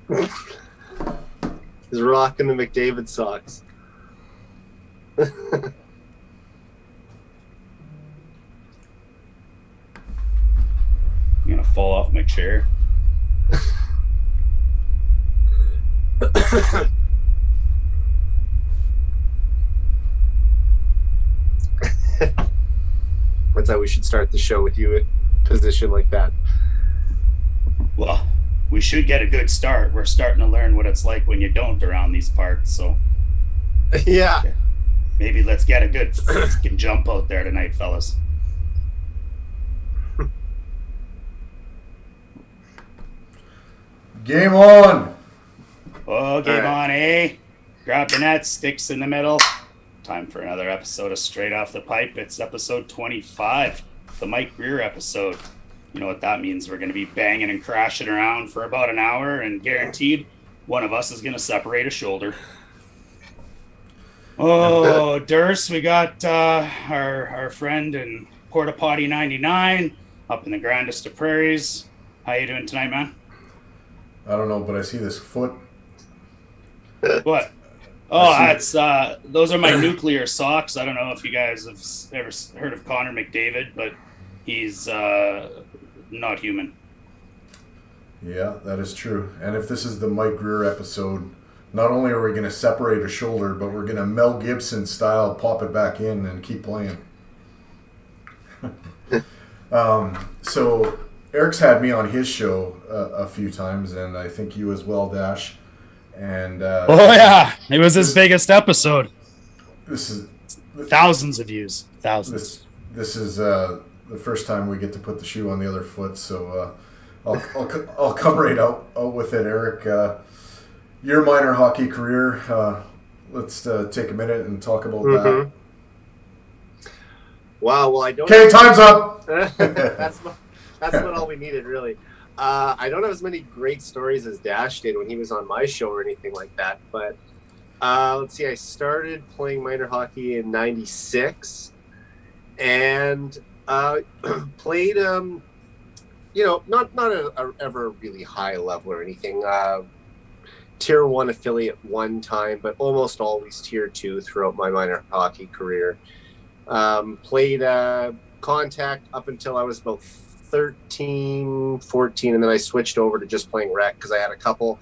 He's rocking the McDavid socks. I'm gonna fall off my chair. That's how we should start the show, with you in a position like that. Well, we should get a good start. We're starting to learn what it's like when you don't around these parts. So Yeah. maybe let's get a good fucking jump out there tonight, fellas. Game on! Oh, game All right. on, eh? Grab the net, sticks in the middle. Time for another episode of Straight Off the Pipe. It's episode 25, the Mike Greer episode. You know what that means. We're going to be banging and crashing around for about an hour, and guaranteed one of us is going to separate a shoulder. Oh, Durst, we got our friend in Porta Potty 99 up in the grandest of prairies. How you doing tonight, man? I don't know, but I see this foot. What? Oh, that's those are my nuclear socks. I don't know if you guys have ever heard of Connor McDavid, but he's not human. Yeah, that is true. And if this is the Mike Greer episode, not only are we going to separate a shoulder, but we're going to Mel Gibson style pop it back in and keep playing. So Eric's had me on his show a few times, and I think you as well, Dash. And Oh yeah, it was his biggest episode. this is Thousands of views, thousands. this is the first time we get to put the shoe on the other foot. So I'll come right out with it, Eric. Your minor hockey career. Let's take a minute and talk about that. Wow. Well, I don't. Okay, time's up. That's what all we needed, really. I don't have as many great stories as Dash did when he was on my show or anything like that. But let's see. I started playing minor hockey in '96, and played. Not ever really high level or anything. Tier 1 affiliate one time, but almost always Tier 2 throughout my minor hockey career. Played contact up until I was about 13, 14, and then I switched over to just playing rec because I had a couple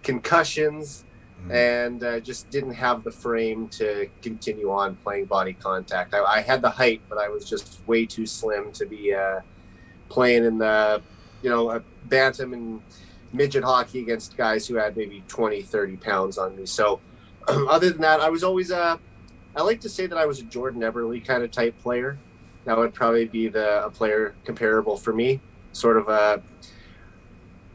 concussions and just didn't have the frame to continue on playing body contact. I had the height, but I was just way too slim to be playing in the, a bantam and midget hockey against guys who had maybe 20, 30 pounds on me. So other than that, I was always I like to say that I was a Jordan Eberle kind of type player. That would probably be a player comparable for me. Sort of a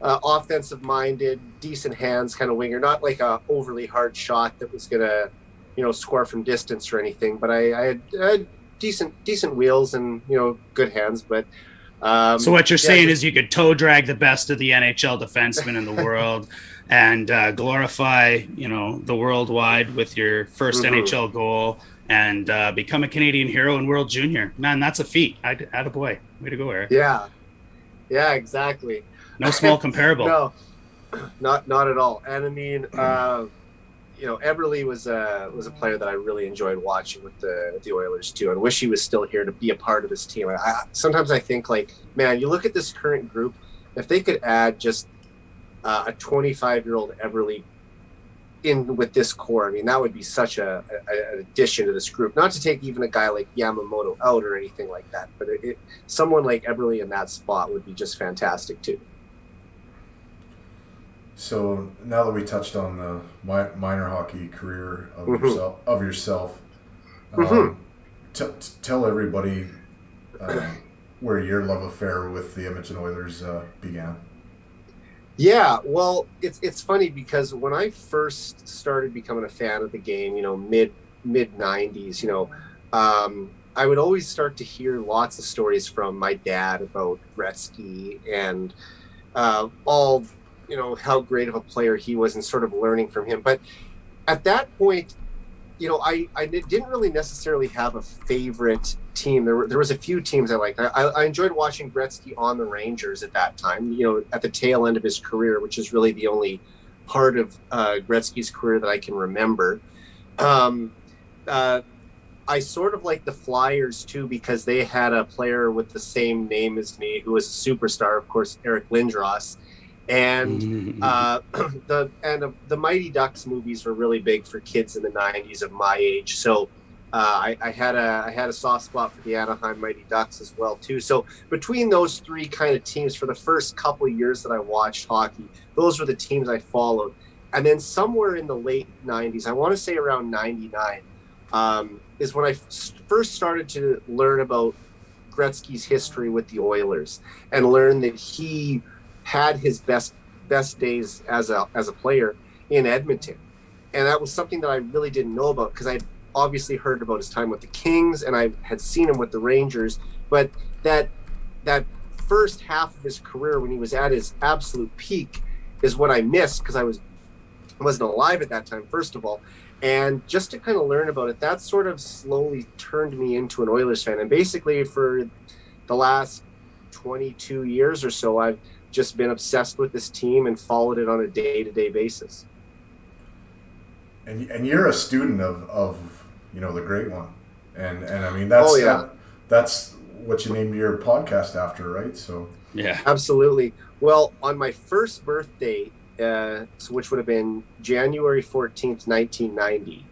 offensive minded, decent hands kind of winger, not like a overly hard shot that was gonna, score from distance or anything. But I had decent wheels and good hands. But So what you're saying is you could toe drag the best of the NHL defensemen in the world and glorify, the worldwide with your first NHL goal and become a Canadian hero in World Junior. Man, that's a feat. Attaboy. Way to go, Eric. Yeah, exactly. No small comparable. No, not at all. And I mean, Eberle was a player that I really enjoyed watching with the Oilers too, and wish he was still here to be a part of this team. Sometimes I think, like, man, you look at this current group, if they could add just a 25-year-old Eberle in with this core, I mean, that would be such an addition to this group. Not to take even a guy like Yamamoto out or anything like that, but someone like Eberle in that spot would be just fantastic too. So now that we touched on the minor hockey career of yourself, tell everybody where your love affair with the Edmonton Oilers began. Yeah, well, it's funny because when I first started becoming a fan of the game, mid 90s, I would always start to hear lots of stories from my dad about Gretzky and all, how great of a player he was and sort of learning from him. But at that point, I didn't really necessarily have a favorite team. There was a few teams I liked. I enjoyed watching Gretzky on the Rangers at that time, at the tail end of his career, which is really the only part of Gretzky's career that I can remember. Um, I sort of like the Flyers too, because they had a player with the same name as me who was a superstar, of course, Eric Lindros. And the Mighty Ducks movies were really big for kids in the 90s of my age. So I had a soft spot for the Anaheim Mighty Ducks as well too. So between those three kind of teams, for the first couple of years that I watched hockey, those were the teams I followed. And then somewhere in the late 90s, I want to say around 99, is when I first started to learn about Gretzky's history with the Oilers and learn that he had his best days as a player in Edmonton. And that was something that I really didn't know about, because I obviously heard about his time with the Kings and I had seen him with the Rangers, but that first half of his career when he was at his absolute peak is what I missed, because I wasn't alive at that time, first of all. And just to kind of learn about it, that sort of slowly turned me into an Oilers fan. And basically for the last 22 years or so, I've just been obsessed with this team and followed it on a day-to-day basis. And you're a student of the great one. And I mean, that's what you named your podcast after, right? So yeah, absolutely. Well, on my first birthday, which would have been January 14th, 1990,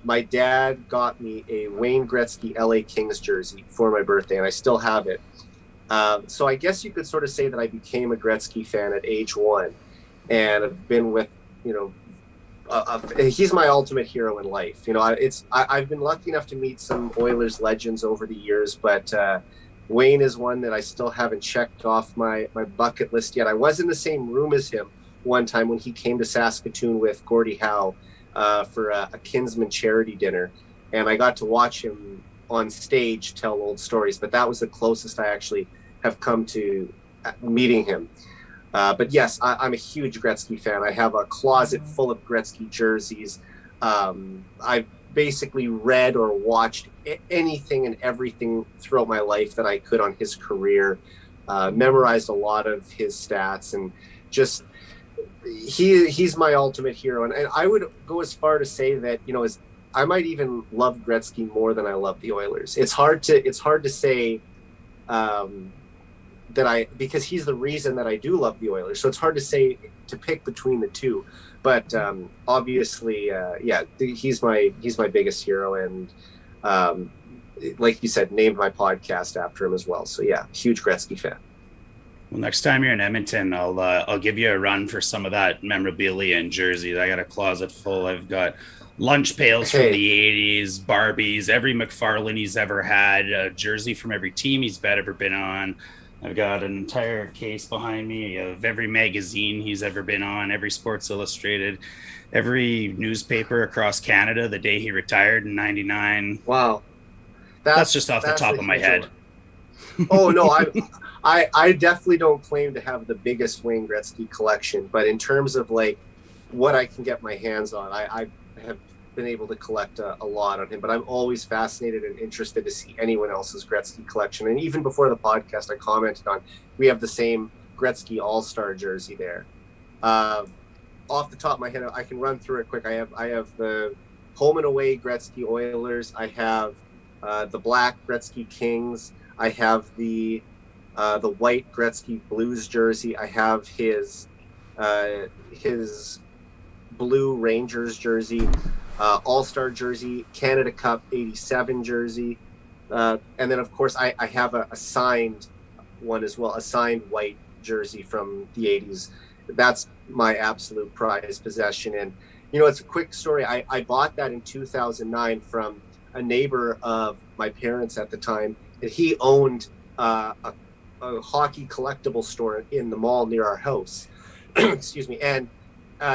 my dad got me a Wayne Gretzky LA Kings jersey for my birthday, and I still have it. So I guess you could sort of say that I became a Gretzky fan at age 1, and I've been with, he's my ultimate hero in life. I've been lucky enough to meet some Oilers legends over the years, but Wayne is one that I still haven't checked off my bucket list yet. I was in the same room as him one time when he came to Saskatoon with Gordie Howe for a Kinsman charity dinner, and I got to watch him on stage tell old stories, but that was the closest I actually have come to meeting him. But yes, I'm a huge Gretzky fan. I have a closet full of Gretzky jerseys. I've basically read or watched anything and everything throughout my life that I could on his career, memorized a lot of his stats, and just he's my ultimate hero. And I would go as far to say that, I might even love Gretzky more than I love the Oilers. It's hard to say because he's the reason that I do love the Oilers. So it's hard to say to pick between the two. But obviously, he's my biggest hero, and like you said, named my podcast after him as well. So yeah, huge Gretzky fan. Well, next time you're in Edmonton, I'll give you a run for some of that memorabilia and jerseys. I got a closet full. I've got lunch pails from the 80s, Barbies, every McFarlane he's ever had, a jersey from every team he's ever been on. I've got an entire case behind me of every magazine he's ever been on, every Sports Illustrated, every newspaper across Canada the day he retired in 99. Wow. That's just off the top of my head. Oh, no, I definitely don't claim to have the biggest Wayne Gretzky collection, but in terms of like what I can get my hands on, I have been able to collect a lot on him, but I'm always fascinated and interested to see anyone else's Gretzky collection. And even before the podcast, I commented on, we have the same Gretzky All-Star jersey there. Off the top of my head, I can run through it quick. I have the home and away Gretzky Oilers. I have the black Gretzky Kings. I have the white Gretzky Blues jersey. I have his blue Rangers jersey, All-Star jersey, Canada Cup 87 jersey. And then, of course, I have a signed one as well, a signed white jersey from the 80s. That's my absolute prized possession. And, it's a quick story. I bought that in 2009 from a neighbor of my parents at the time. And he owned a hockey collectible store in the mall near our house. Excuse me. And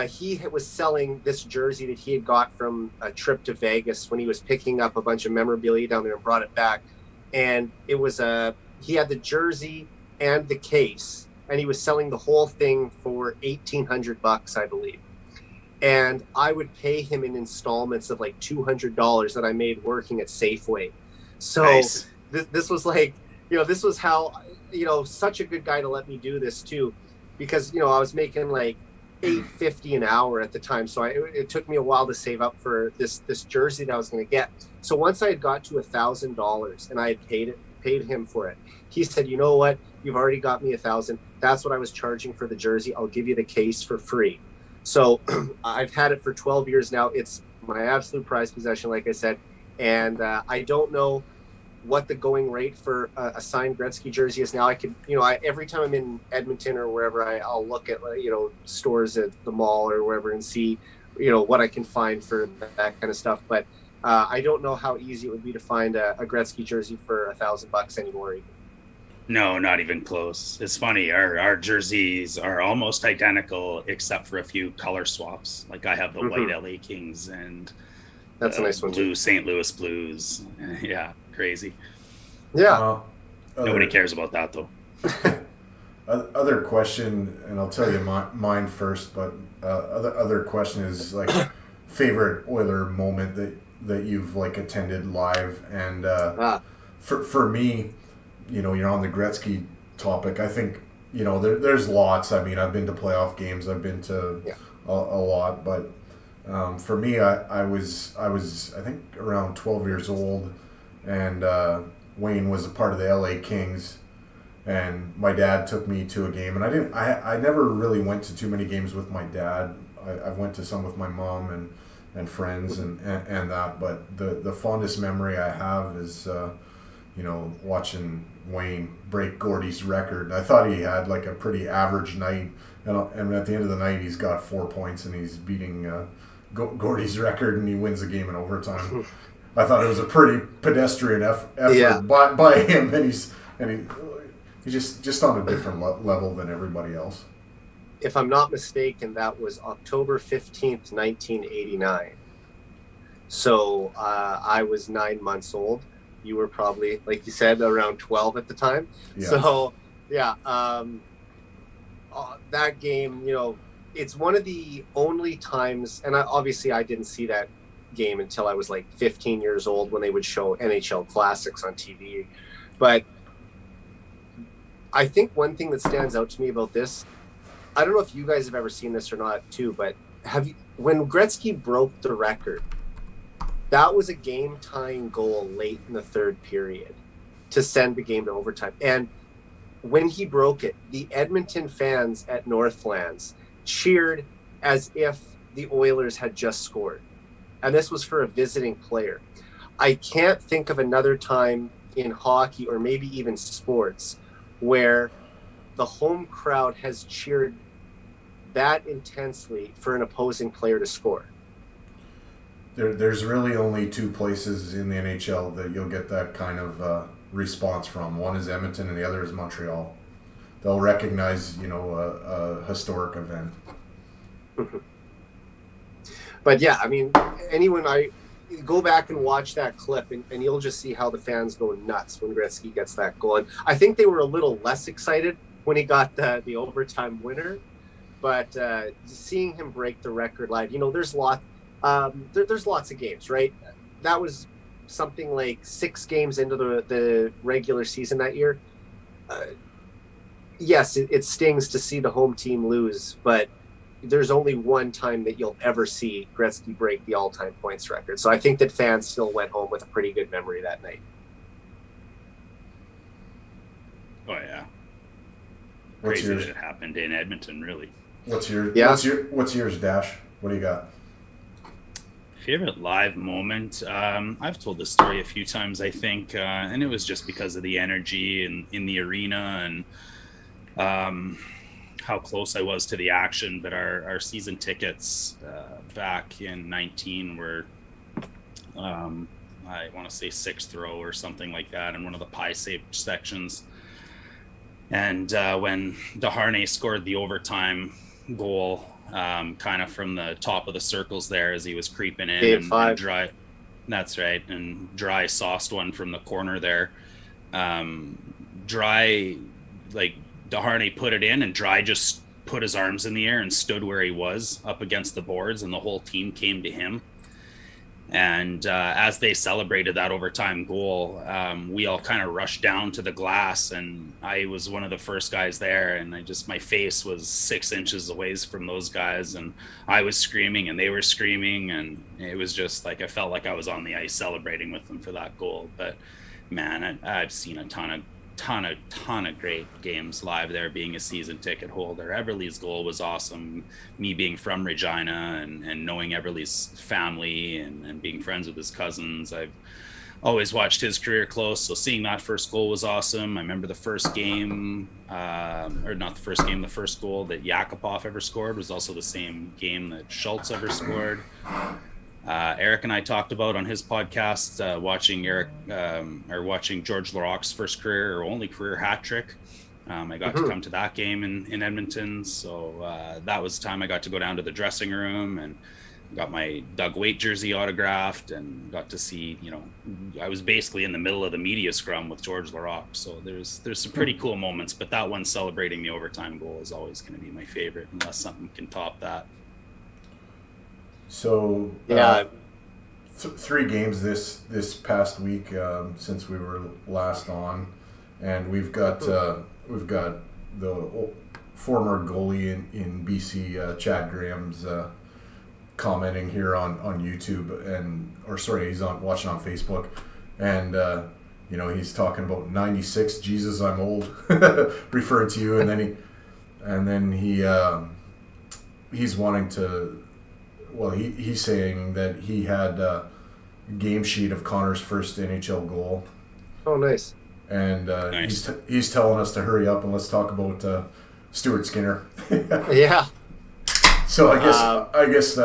he was selling this jersey that he had got from a trip to Vegas when he was picking up a bunch of memorabilia down there and brought it back. And it was he had the jersey and the case, and he was selling the whole thing for $1,800, I believe. And I would pay him in installments of like $200 that I made working at Safeway. So nice. This was like, this was how, such a good guy to let me do this too, because, I was making like $8.50 an hour at the time. So it took me a while to save up for this jersey that I was going to get. So once I had got to $1,000 and I had paid him for it, he said, "You know what? You've already got me $1,000. That's what I was charging for the jersey. I'll give you the case for free." So I've had it for 12 years now. It's my absolute prized possession, like I said. And I don't know what the going rate for a signed Gretzky jersey is now. I could, every time I'm in Edmonton or wherever, I'll look at, stores at the mall or wherever and see, what I can find for that kind of stuff. But I don't know how easy it would be to find a Gretzky jersey for $1,000 anymore. No, not even close. It's funny. Our jerseys are almost identical except for a few color swaps. Like I have the white LA Kings and that's a nice one blue too. St. Louis Blues. Yeah, crazy. Yeah. Nobody cares about that though. Other question, and I'll tell you mine first. But other question is like favorite Oiler moment that you've like attended live, and for me, you're on the Gretzky topic. I think there's lots. I mean, I've been to playoff games. I've been to a lot, but. For me, I was I think around 12 years old, and Wayne was a part of the LA Kings, and my dad took me to a game, and I never really went to too many games with my dad. I went to some with my mom and friends and that, but the fondest memory I have is watching Wayne break Gordy's record. I thought he had like a pretty average night, and at the end of the night he's got 4 points and he's beating Gordy's record, and he wins the game in overtime. I thought it was a pretty pedestrian effort by him, and he's just on a different level than everybody else. If I'm not mistaken, that was October 15th, 1989. So I was 9 months old. You were probably, like you said, around 12 at the time. Yeah. So, that game, it's one of the only times, and I didn't see that game until I was like 15 years old when they would show NHL Classics on TV. But I think one thing that stands out to me about this, I don't know if you guys have ever seen this or not too, but when Gretzky broke the record, that was a game-tying goal late in the third period to send the game to overtime. And when he broke it, the Edmonton fans at Northlands cheered as if the Oilers had just scored. And this was for a visiting player. I can't think of another time in hockey or maybe even sports where the home crowd has cheered that intensely for an opposing player to score. There's really only two places in the NHL that you'll get that kind of response from. One is Edmonton and the other is Montreal. They'll recognize, a historic event. But yeah, I mean, go back and watch that clip, and you'll just see how the fans go nuts when Gretzky gets that goal. And I think they were a little less excited when he got the overtime winner, but seeing him break the record live, there's lots of games, right? That was something like 6 games into the regular season that year. Yes, it stings to see the home team lose, but there's only one time that you'll ever see Gretzky break the all-time points record. So I think that fans still went home with a pretty good memory that night. Oh yeah, crazy that it happened in Edmonton. Really. What's yours, Dash? What do you got? Favorite live moment? I've told this story a few times, I think, and it was just because of the energy in the arena and how close I was to the action. But our season tickets back in 19 were, I want to say 6th row or something like that in one of the pie safe sections. And when Desharnais scored the overtime goal, kind of from the top of the circles there as he was creeping in, and Dry, that's right, and Dry sauced one from the corner there. Dry, like, Desharnais put it in, and Dry just put his arms in the air and stood where he was up against the boards, and the whole team came to him. And as they celebrated that overtime goal, we all kind of rushed down to the glass, and I was one of the first guys there. And my face was 6 inches away from those guys, and I was screaming and they were screaming. And it was just like, I felt like I was on the ice celebrating with them for that goal. But man, I've seen a ton of great games live there, being a season ticket holder. Everly's goal was awesome. Me being from Regina and knowing Everly's family and being friends with his cousins, I've always watched his career close. So seeing that first goal was awesome. I remember the first game, the first goal that Yakupov ever scored was also the same game that Schultz ever scored. Eric and I talked about on his podcast watching George Larocque's first career or only career hat trick. I got to come to that game in Edmonton, so that was the time I got to go down to the dressing room and got my Doug Waite jersey autographed and got to see, I was basically in the middle of the media scrum with George Larocque. So there's some pretty cool moments, but that one celebrating the overtime goal is always going to be my favorite unless something can top that. So yeah, 3 games this past week since we were last on, and we've got the former goalie in BC, Chad Graham's commenting here on YouTube, he's watching on Facebook, and he's talking about 96. Jesus, I'm old, referring to you, and then he's wanting to. Well, he's saying that he had a game sheet of Connor's first NHL goal. Oh, nice. And nice. He's telling us to hurry up and let's talk about Stuart Skinner. Yeah. So I guess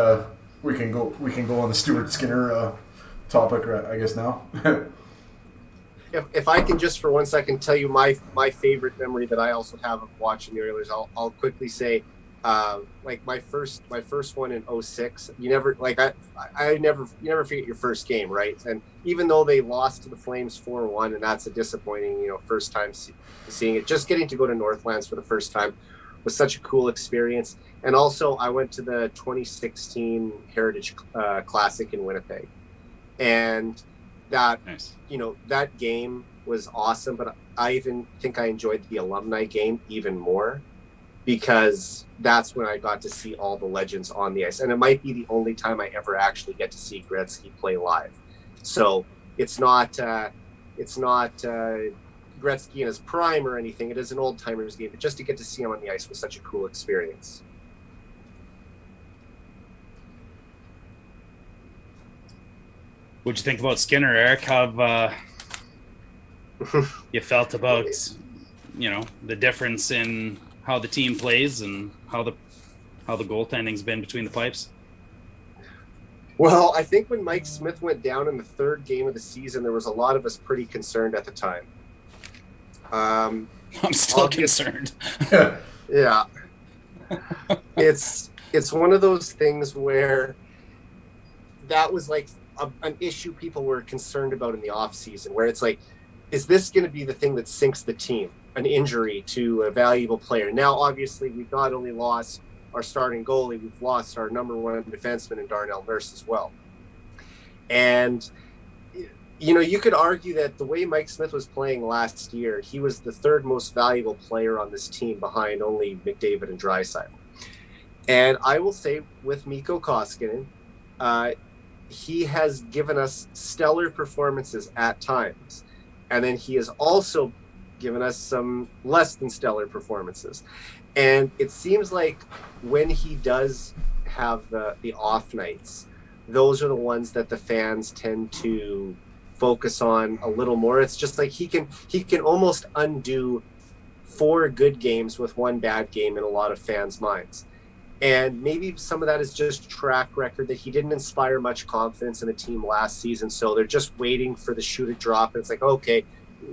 we can go on the Stuart Skinner topic, I guess now. If I can just for 1 second tell you my favorite memory that I also have of watching the Oilers, I'll quickly say. Like my first one in 2006, you never forget your first game, right? And even though they lost to the Flames 4-1, and that's a disappointing, first time seeing it, just getting to go to Northlands for the first time was such a cool experience. And also I went to the 2016 Heritage Classic in Winnipeg, and that, nice. That game was awesome, but I even think I enjoyed the alumni game even more, because that's when I got to see all the legends on the ice. And it might be the only time I ever actually get to see Gretzky play live. So it's not Gretzky in his prime or anything. It is an old-timers game. But just to get to see him on the ice was such a cool experience. What'd you think about Skinner, Eric? How you felt about, the difference in how the team plays and how the goaltending's been between the pipes? Well, I think when Mike Smith went down in the 3rd game of the season, there was a lot of us pretty concerned at the time. I'm still concerned. Yeah. It's one of those things where that was like an issue people were concerned about in the off season, where it's like, is this going to be the thing that sinks the team? An injury to a valuable player. Now, obviously, we've not only lost our starting goalie, we've lost our number 1 defenseman in Darnell Nurse as well. And, you could argue that the way Mike Smith was playing last year, he was the 3rd most valuable player on this team behind only McDavid and Draisaitl. And I will say with Mikko Koskinen, he has given us stellar performances at times. And then he has also given us some less than stellar performances. And it seems like when he does have the off nights, those are the ones that the fans tend to focus on a little more. It's just like he can almost undo 4 good games with 1 bad game in a lot of fans' minds. And maybe some of that is just track record, that he didn't inspire much confidence in the team last season. So they're just waiting for the shoe to drop. And it's like, okay,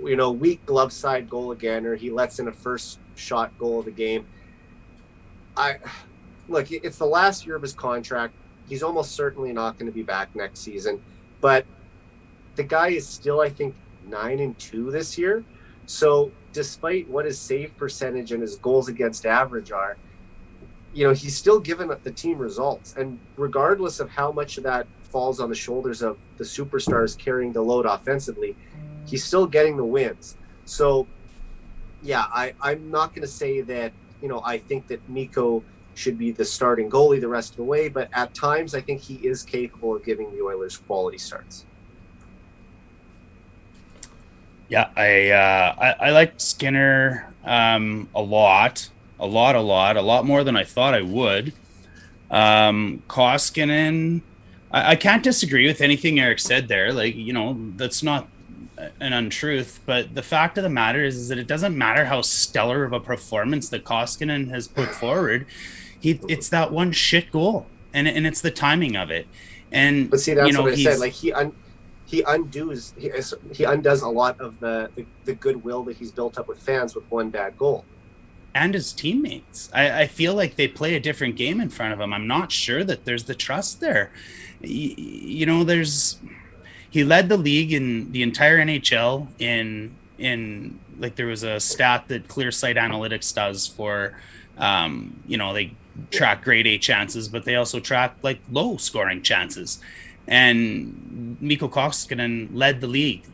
weak glove side goal again, or he lets in a first shot goal of the game. It's the last year of his contract. He's almost certainly not going to be back next season, but the guy is still, I think, 9-2 this year. So despite what his save percentage and his goals against average are, he's still given the team results. And regardless of how much of that falls on the shoulders of the superstars carrying the load offensively, he's still getting the wins. So, yeah, I'm not going to say that, I think that Mikko should be the starting goalie the rest of the way, but at times I think he is capable of giving the Oilers quality starts. Yeah, I liked Skinner a lot more than I thought I would. Koskinen, I can't disagree with anything Eric said there. Like, that's not an untruth, but the fact of the matter is that it doesn't matter how stellar of a performance that Koskinen has put forward. It's that one shit goal, and it's the timing of it. And but see, that's what I said. Like he undoes a lot of the goodwill that he's built up with fans with one bad goal. And his teammates. I feel like they play a different game in front of him. I'm not sure that there's the trust there. He led the league in the entire NHL in like, there was a stat that Clear Sight Analytics does for, they track grade A chances, but they also track like low scoring chances. And Mikko Koskinen led the league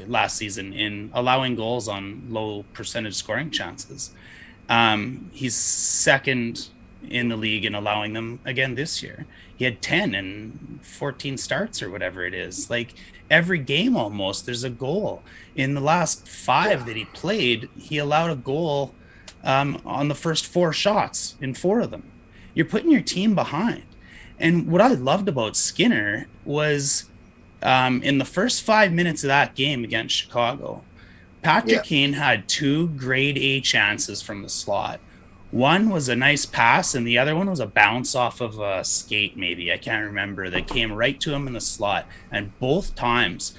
last season in allowing goals on low percentage scoring chances. He's second in the league in allowing them again this year. He had 10 and 14 starts or whatever it is. Like, every game almost there's a goal. In the last 5 that he played, he allowed a goal on the first 4 shots in 4 of them. You're putting your team behind. And what I loved about Skinner was in the first 5 minutes of that game against Chicago, Patrick Kane had 2 grade A chances from the slot. One was a nice pass, and the other one was a bounce off of a skate, maybe. I can't remember. That came right to him in the slot. And both times,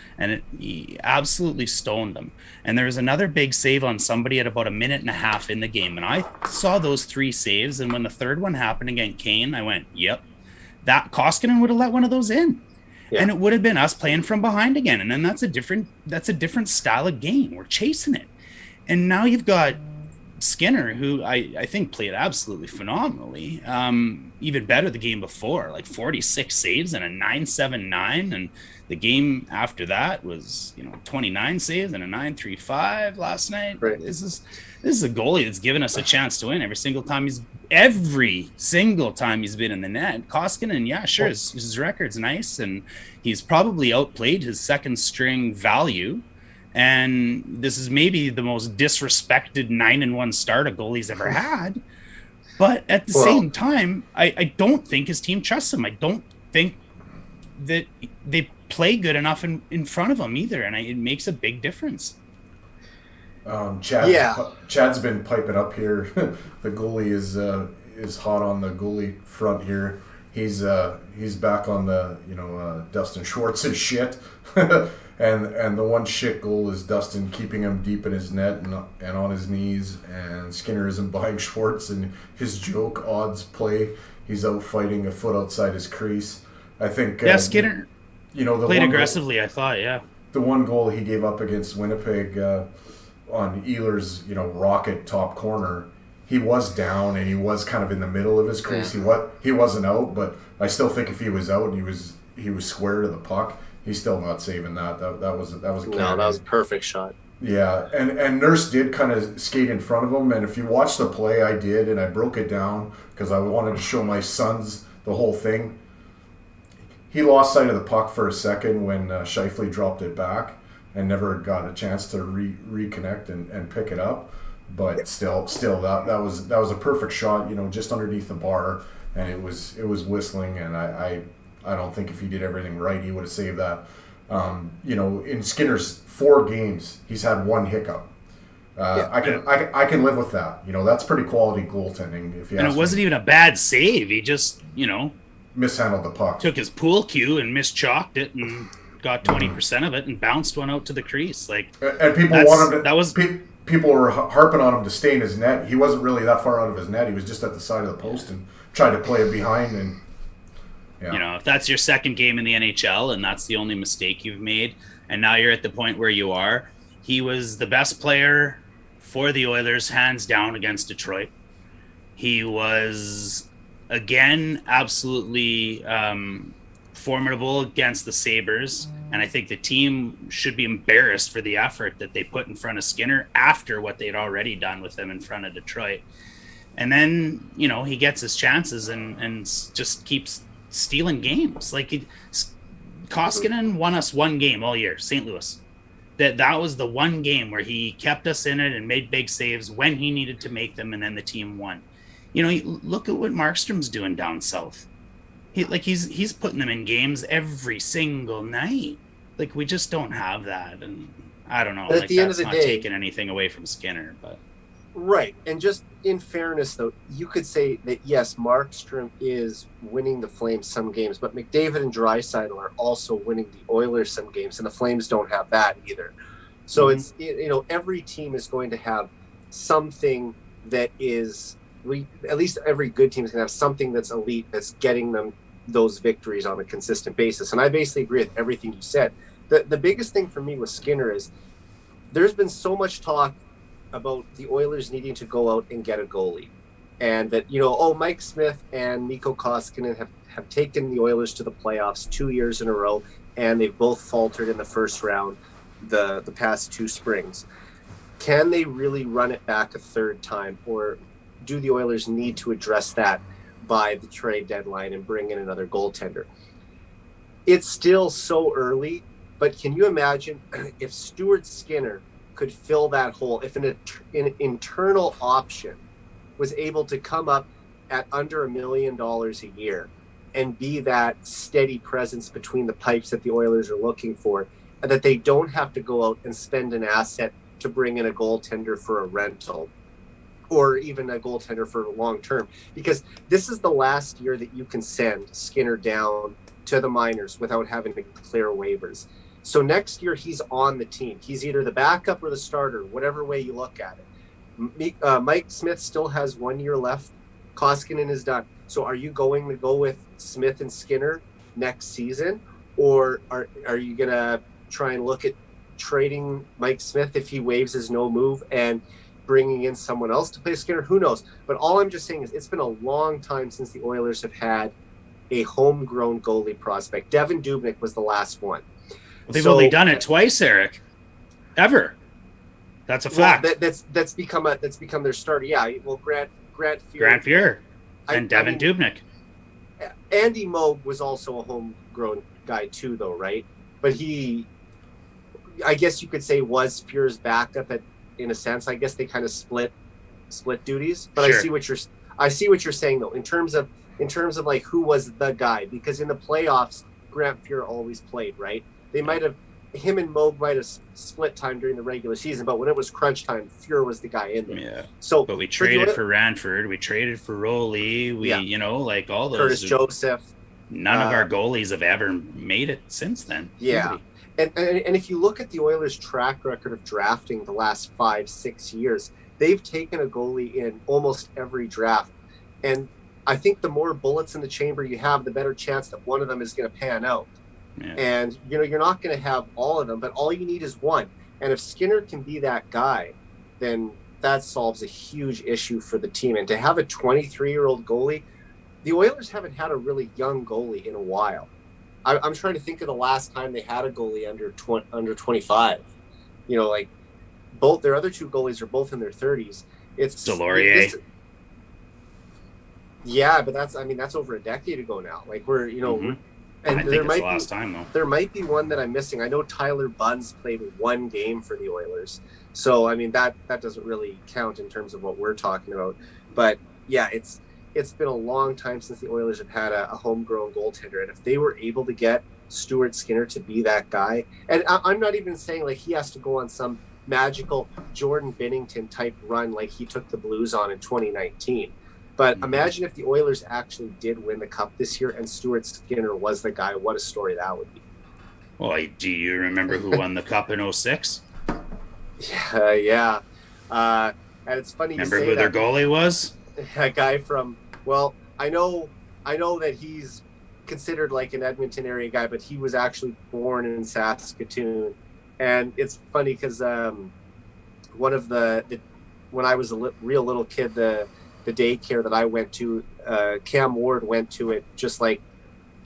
he absolutely stoned them. And there was another big save on somebody at about a minute and a half in the game. And I saw those 3 saves, and when the third one happened against Kane, I went, yep, that Koskinen would have let one of those in. Yeah. And it would have been us playing from behind again. And then that's a different style of game. We're chasing it. And now you've got Skinner, who I think played absolutely phenomenally, even better the game before, like 46 saves and a 9.79. And the game after that was, 29 saves and a 9.35 last night. Right. This is a goalie that's given us a chance to win every single time he's been in the net. Koskinen, yeah, sure, his record's nice, and he's probably outplayed his second string value. And this is maybe the most disrespected 9-1 start a goalie's ever had. But at the same time, I don't think his team trusts him. I don't think that they play good enough in front of him either, and it makes a big difference. Chad's been piping up here. The goalie is hot on the goalie front here. He's back on the Dustin Schwartz and shit. And the one shit goal is Dustin keeping him deep in his net and on his knees, and Skinner isn't buying Schwartz and his joke odds play. He's out fighting a foot outside his crease. I think Skinner played aggressively, I thought, yeah. The one goal he gave up against Winnipeg on Euler's, rocket top corner, he was down and he was kind of in the middle of his crease. Yeah. He wasn't out, but I still think if he was out and he was square to the puck, he's still not saving that. That was a carry. No, that was a perfect shot. Yeah, and Nurse did kind of skate in front of him, and if you watch the play, I did, and I broke it down because I wanted to show my sons the whole thing. He lost sight of the puck for a second when Scheifele dropped it back and never got a chance to reconnect and pick it up. But still, that was a perfect shot, just underneath the bar, and it was whistling, and I don't think if he did everything right, he would have saved that. In Skinner's 4 games, he's had 1 hiccup. I can live with that. That's pretty quality goaltending. If you and it wasn't even a bad save. He just, mishandled the puck. Took his pool cue and mischalked it and got 20% of it and bounced one out to the crease. Like, and people wanted to. People were harping on him to stay in his net. He wasn't really that far out of his net. He was just at the side of the post and tried to play it behind. And if that's your second game in the NHL and that's the only mistake you've made, and now you're at the point where you are, he was the best player for the Oilers, hands down, against Detroit. He was, again, absolutely formidable against the Sabres, and I think the team should be embarrassed for the effort that they put in front of Skinner after what they'd already done with him in front of Detroit. And then, he gets his chances and just keeps stealing games. Like, Koskinen won us one game all year, St. Louis. That was the one game where he kept us in it and made big saves when he needed to make them, and then the team won. Look at what Markstrom's doing down south. He's putting them in games every single night. Like, we just don't have that, and I don't know. But at the end of that's the not day, taking anything away from Skinner, but right. And just in fairness, though, you could say that yes, Markstrom is winning the Flames some games, but McDavid and Draisaitl are also winning the Oilers some games, and the Flames don't have that either. So it's every team is going to have something that is. At least every good team is going to have something that's elite that's getting them those victories on a consistent basis. And I basically agree with everything you said. The biggest thing for me with Skinner is there's been so much talk about the Oilers needing to go out and get a goalie. And that, Mike Smith and Mikko Koskinen have taken the Oilers to the playoffs 2 years in a row, and they've both faltered in the first round the past two springs. Can they really run it back a third time, or do the Oilers need to address that by the trade deadline and bring in another goaltender? It's still so early, but can you imagine if Stuart Skinner could fill that hole, if an internal option was able to come up at under $1 million a year and be that steady presence between the pipes that the Oilers are looking for, and that they don't have to go out and spend an asset to bring in a goaltender for a rental, or even a goaltender for long term, because this is the last year that you can send Skinner down to the minors without having to clear waivers. So next year he's on the team. He's either the backup or the starter, whatever way you look at it. Mike Smith still has 1 year left. Koskinen is done. So are you going to go with Smith and Skinner next season, or are you going to try and look at trading Mike Smith if he waives his no move and bringing in someone else to play Skinner? Who knows? But all I'm just saying is it's been a long time since the Oilers have had a homegrown goalie prospect. Devin Dubnyk was the last one. Well, they've only done it twice, Eric. Ever. That's a fact. That's become their starter. Yeah. Well, Grant Fuhr and Devin Dubnyk. Andy Moog was also a homegrown guy too, though, right? But I guess you could say, was Fuhr's backup in a sense. I guess they kind of split duties. But sure. I see what you're saying though, in terms of like who was the guy, because in the playoffs, Grant Fuhr always played, right? Him and Moog might have split time during the regular season, but when it was crunch time, Fuhr was the guy in there. Yeah. But we traded for Ranford, we traded for Roley, like all those. Curtis Joseph. None of our goalies have ever made it since then. Yeah. And if you look at the Oilers' track record of drafting the last 5-6 years, they've taken a goalie in almost every draft. And I think the more bullets in the chamber you have, the better chance that one of them is going to pan out. Yeah. And, you're not going to have all of them, but all you need is one. And if Skinner can be that guy, then that solves a huge issue for the team. And to have a 23-year-old goalie, the Oilers haven't had a really young goalie in a while. I'm trying to think of the last time they had a goalie under 25. Like both their other two goalies are both in their 30s. It's Delorier. Yeah, but that's over a decade ago now. Like we're Mm-hmm. And I think it's the last time though. There might be one that I'm missing. I know Tyler Bunz played one game for the Oilers, so that doesn't really count in terms of what we're talking about. But yeah, it's been a long time since the Oilers have had a homegrown goaltender, and if they were able to get Stuart Skinner to be that guy, and I'm not even saying like he has to go on some magical Jordan Binnington type run like he took the Blues on in 2019. But imagine if the Oilers actually did win the Cup this year and Stuart Skinner was the guy. What a story that would be. Well, do you remember who won the Cup in 2006? Yeah. And it's funny remember you say who that. Their goalie was? A guy from, well, I know that he's considered like an Edmonton area guy, but he was actually born in Saskatoon. And it's funny because one of when I was a real little kid, the daycare that I went to, Cam Ward went to it just like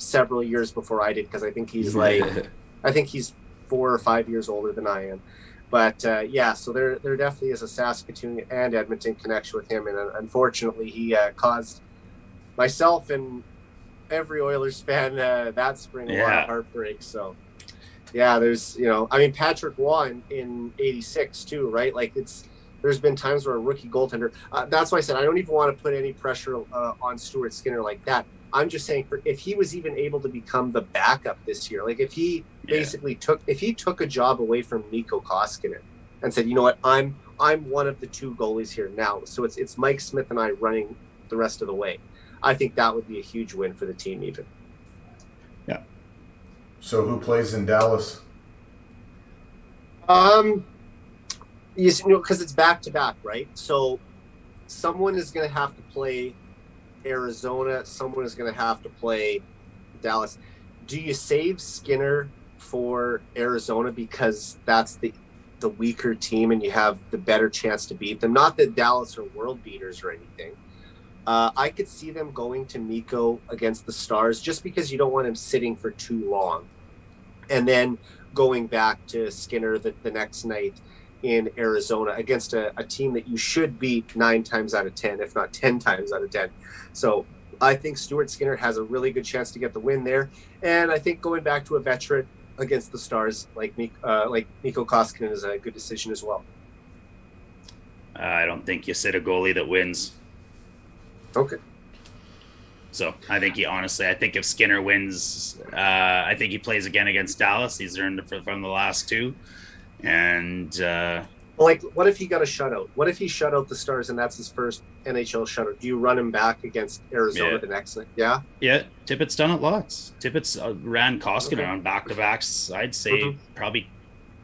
several years before I did, because I think he's I think he's 4 or 5 years older than I am. But so there definitely is a Saskatoon and Edmonton connection with him, and unfortunately he caused myself and every Oilers fan that spring a lot of heartbreak. So there's Patrick Waugh in '86 too, right? Like there's been times where a rookie goaltender. That's why I said I don't even want to put any pressure on Stuart Skinner like that. I'm just saying, if he was even able to become the backup this year, like if he basically took a job away from Mikko Koskinen and said, you know what, I'm one of the 2 goalies here now, so it's Mike Smith and I running the rest of the way. I think that would be a huge win for the team, even. Yeah. So who plays in Dallas? Because it's back to back, right? So someone is going to have to play Arizona. Someone is going to have to play Dallas. Do you save Skinner for Arizona because that's the weaker team and you have the better chance to beat them? Not that Dallas are world beaters or anything. I could see them going to Mikko against the Stars just because you don't want him sitting for too long, and then going back to Skinner the next night in Arizona against a team that you should beat 9 times out of 10, if not 10 times out of 10. So I think Stuart Skinner has a really good chance to get the win there. And I think going back to a veteran against the Stars like Mikko Koskinen is a good decision as well. I don't think you sit a goalie that wins. Okay. So I think I think if Skinner wins, I think he plays again against Dallas. He's earned it from the last 2. And what if he got a shutout? What if he shut out the Stars and that's his first NHL shutout? Do you run him back against Arizona the next night? Yeah. Yeah, Tippett's done it lots. Tippett's ran Koskinen on back-to-backs. I'd say probably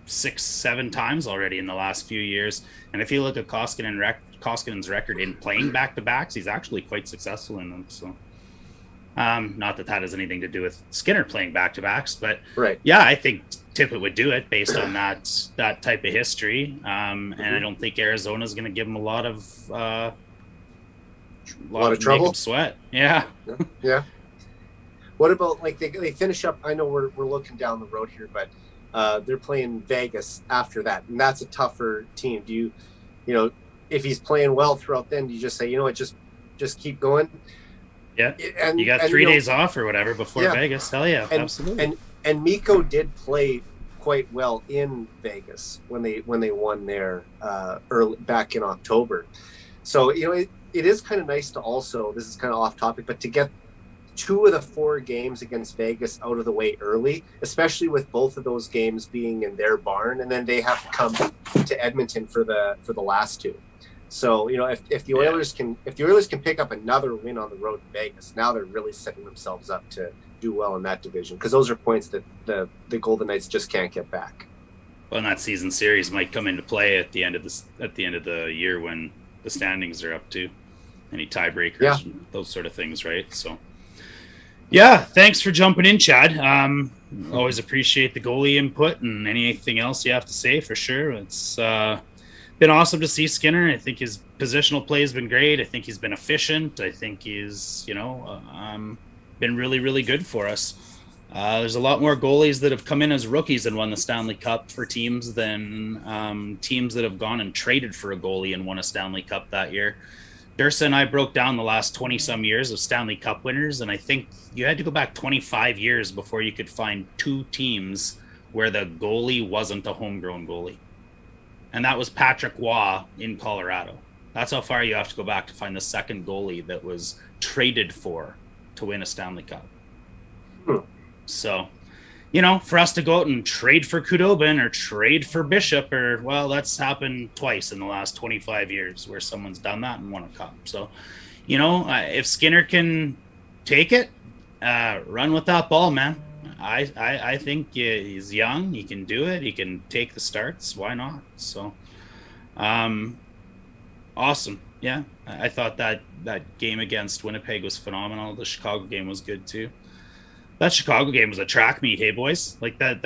6-7 times already in the last few years. And if you look at Koskinen's record in playing back-to-backs, he's actually quite successful in them. So, not that has anything to do with Skinner playing back-to-backs, but I think Tippett would do it based on that type of history. And I don't think Arizona's going to give him a lot of trouble, sweat. Yeah. What about they finish up? I know we're looking down the road here, but they're playing Vegas after that, and that's a tougher team. Do you if he's playing well throughout, then do you just say, you know what, just keep going? Yeah, and you got 3 days off or whatever before Vegas. Hell yeah, absolutely. And Mikko did play quite well in Vegas when they won there early back in October. So it is kind of nice to also, this is kind of off topic, but to get 2 of the 4 games against Vegas out of the way early, especially with both of those games being in their barn, and then they have to come to Edmonton for the last 2. So if the Oilers can pick up another win on the road in Vegas, now they're really setting themselves up to do well in that division, because those are points that the Golden Knights just can't get back. Well, and that season series might come into play at the end of the year when the standings are up to any tiebreakers, and those sort of things, right? So, thanks for jumping in, Chad. Always appreciate the goalie input and anything else you have to say, for sure. It's been awesome to see Skinner. I think his positional play has been great. I think he's been efficient. I think he's, been really, really good for us. There's a lot more goalies that have come in as rookies and won the Stanley Cup for teams than teams that have gone and traded for a goalie and won a Stanley Cup that year. Dursa and I broke down the last 20-some years of Stanley Cup winners, and I think you had to go back 25 years before you could find 2 teams where the goalie wasn't a homegrown goalie. And that was Patrick Waugh in Colorado. That's how far you have to go back to find the second goalie that was traded for to win a Stanley Cup. So, for us to go out and trade for Khudobin or trade for Bishop, that's happened twice in the last 25 years where someone's done that and won a cup. So, if Skinner can take it, run with that ball, man. I think he's young. He can do it. He can take the starts. Why not? So, awesome. Yeah, I thought that game against Winnipeg was phenomenal. The Chicago game was good too. That Chicago game was a track meet, hey boys. Like that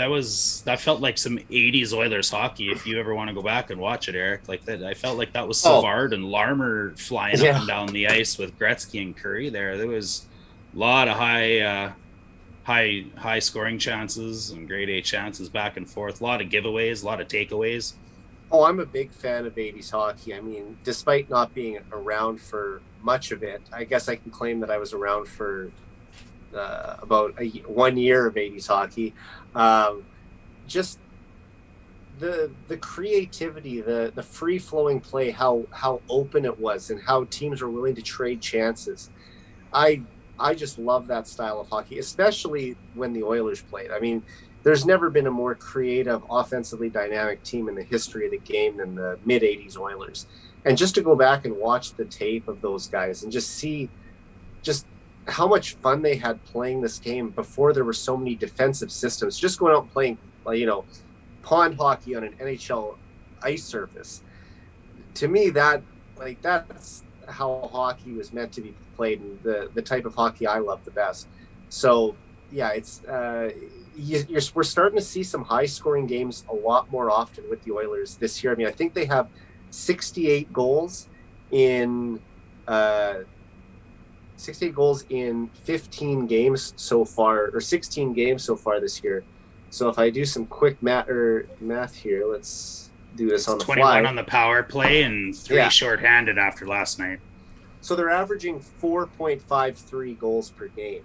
felt like some 80s Oilers hockey. If you ever want to go back and watch it, Eric, like that, I felt like that was Savard and Larmer flying up and down the ice with Gretzky and Curry there. There was a lot of high high scoring chances and grade A chances back and forth. A lot of giveaways, a lot of takeaways. Oh, I'm a big fan of 80s hockey. I mean, despite not being around for much of it, I guess I can claim that I was around for about 1 year of 80s hockey. Just the creativity, the free-flowing play, how open it was, and how teams were willing to trade chances. I just love that style of hockey, especially when the Oilers played. I mean, there's never been a more creative, offensively dynamic team in the history of the game than the mid-'80s Oilers. And just to go back and watch the tape of those guys and just see just how much fun they had playing this game before there were so many defensive systems, just going out and playing, pond hockey on an NHL ice surface. To me, that's how hockey was meant to be played, and the type of hockey I love the best. So, yeah, it's we're starting to see some high-scoring games a lot more often with the Oilers this year. I mean, I think they have 68 goals in 15 games so far, or 16 games so far this year. So if I do some quick math here, let's do this on the 21 fly. On the power play and 3 shorthanded after last night. So they're averaging 4.53 goals per game.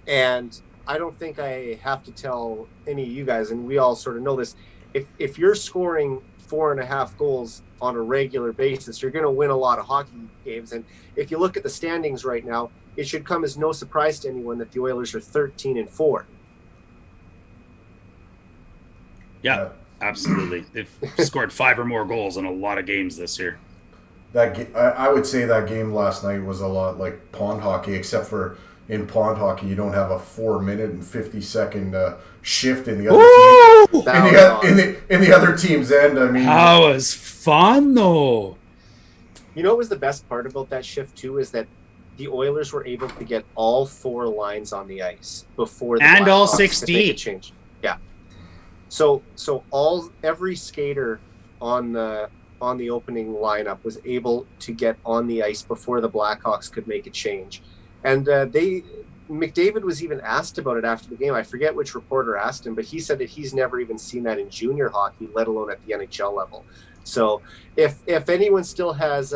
And I don't think I have to tell any of you guys, and we all sort of know this, if you're scoring 4.5 goals on a regular basis, you're going to win a lot of hockey games. And if you look at the standings right now, it should come as no surprise to anyone that the Oilers are 13-4. Yeah, absolutely. They've scored 5 or more goals in a lot of games this year. I would say that game last night was a lot like pond hockey, except for in pond hockey you don't have a 4-minute and 50-second shift in the other team. In the other team's end. I mean, that was fun though. You know what was the best part about that shift too is that the Oilers were able to get all 4 lines on the ice before the and all Blackhawks 60 change. Yeah. So every skater on the opening lineup was able to get on the ice before the Blackhawks could make a change. And McDavid was even asked about it after the game. I forget which reporter asked him, but he said that he's never even seen that in junior hockey, let alone at the NHL level. So if anyone still has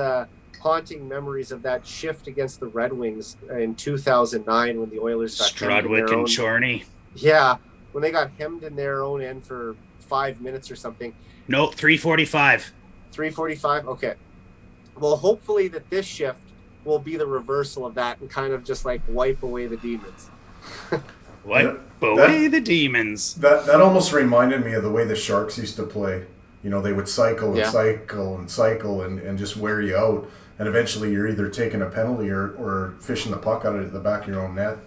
haunting memories of that shift against the Red Wings in 2009 when the Oilers got Strudwick and Chorney. Yeah, when they got hemmed in their own end for 5 minutes or something. No, 3:45. 3:45? Okay. Well, hopefully that this shift will be the reversal of that and kind of just like wipe away the demons. Wipe away the demons. That almost reminded me of the way the Sharks used to play. You know, they would cycle and just wear you out. And eventually you're either taking a penalty or fishing the puck out of the back of your own net.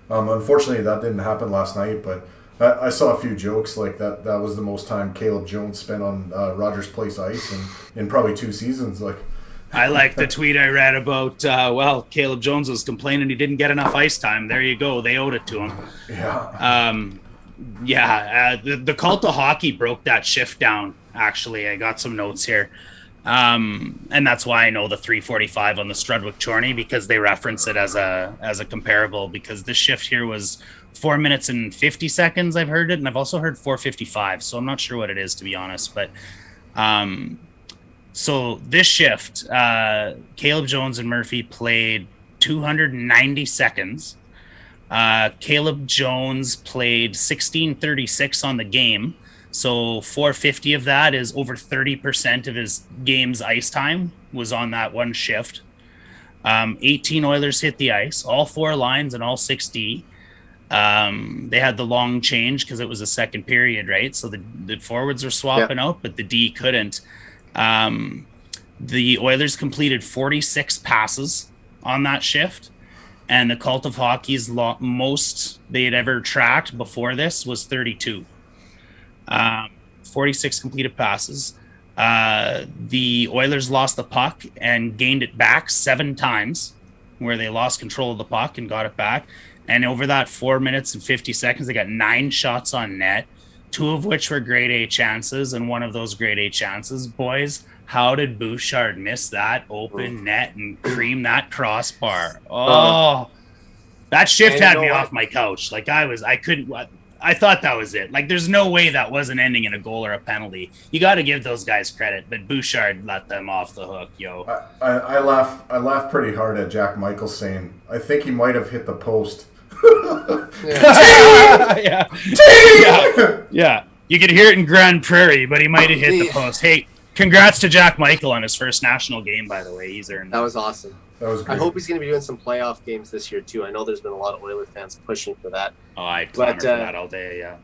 Unfortunately, that didn't happen last night, but I saw a few jokes like that. That was the most time Caleb Jones spent on Rogers Place ice in probably 2 seasons. Like, I like the tweet I read about, Caleb Jones was complaining he didn't get enough ice time. There you go. They owed it to him. Yeah. The Cult of Hockey broke that shift down, actually. I got some notes here. And that's why I know the 3:45 on the Strudwick Chorney, because they reference it as a comparable, because this shift here was 4 minutes and 50 seconds. I've heard it, and I've also heard 4:55, so I'm not sure what it is, to be honest. But so this shift, Caleb Jones and Murphy played 290 seconds. Caleb Jones played 16:36 on the game. So 450 of that is over 30% of his game's ice time was on that one shift. 18 Oilers hit the ice, all 4 lines and all 6D. They had the long change because it was a second period, right? So the forwards were swapping out, but the D couldn't. The Oilers completed 46 passes on that shift. And the Cult of Hockey's most they had ever tracked before this was 32. 46 completed passes. The Oilers lost the puck and gained it back 7 times, where they lost control of the puck and got it back. And over that 4 minutes and 50 seconds, they got 9 shots on net, 2 of which were grade A chances. And one of those grade A chances, boys, how did Bouchard miss that open net and cream that crossbar? Oh, That shift And had you know me what? off my couch. Like I thought that was it. Like there's no way that wasn't ending in a goal or a penalty. You got to give those guys credit, but Bouchard let them off the hook, yo. I laugh pretty hard at Jack Michaels saying, I think he might have hit the post. Yeah. Yeah. You could hear it in Grand Prairie, but he might have hit the post. Hey, congrats to Jack Michael on his first national game, by the way. He's earned That was awesome. That was great. I hope he's going to be doing some playoff games this year too. I know there's been a lot of Oilers fans pushing for that. Oh, I clamor for that all day, yeah.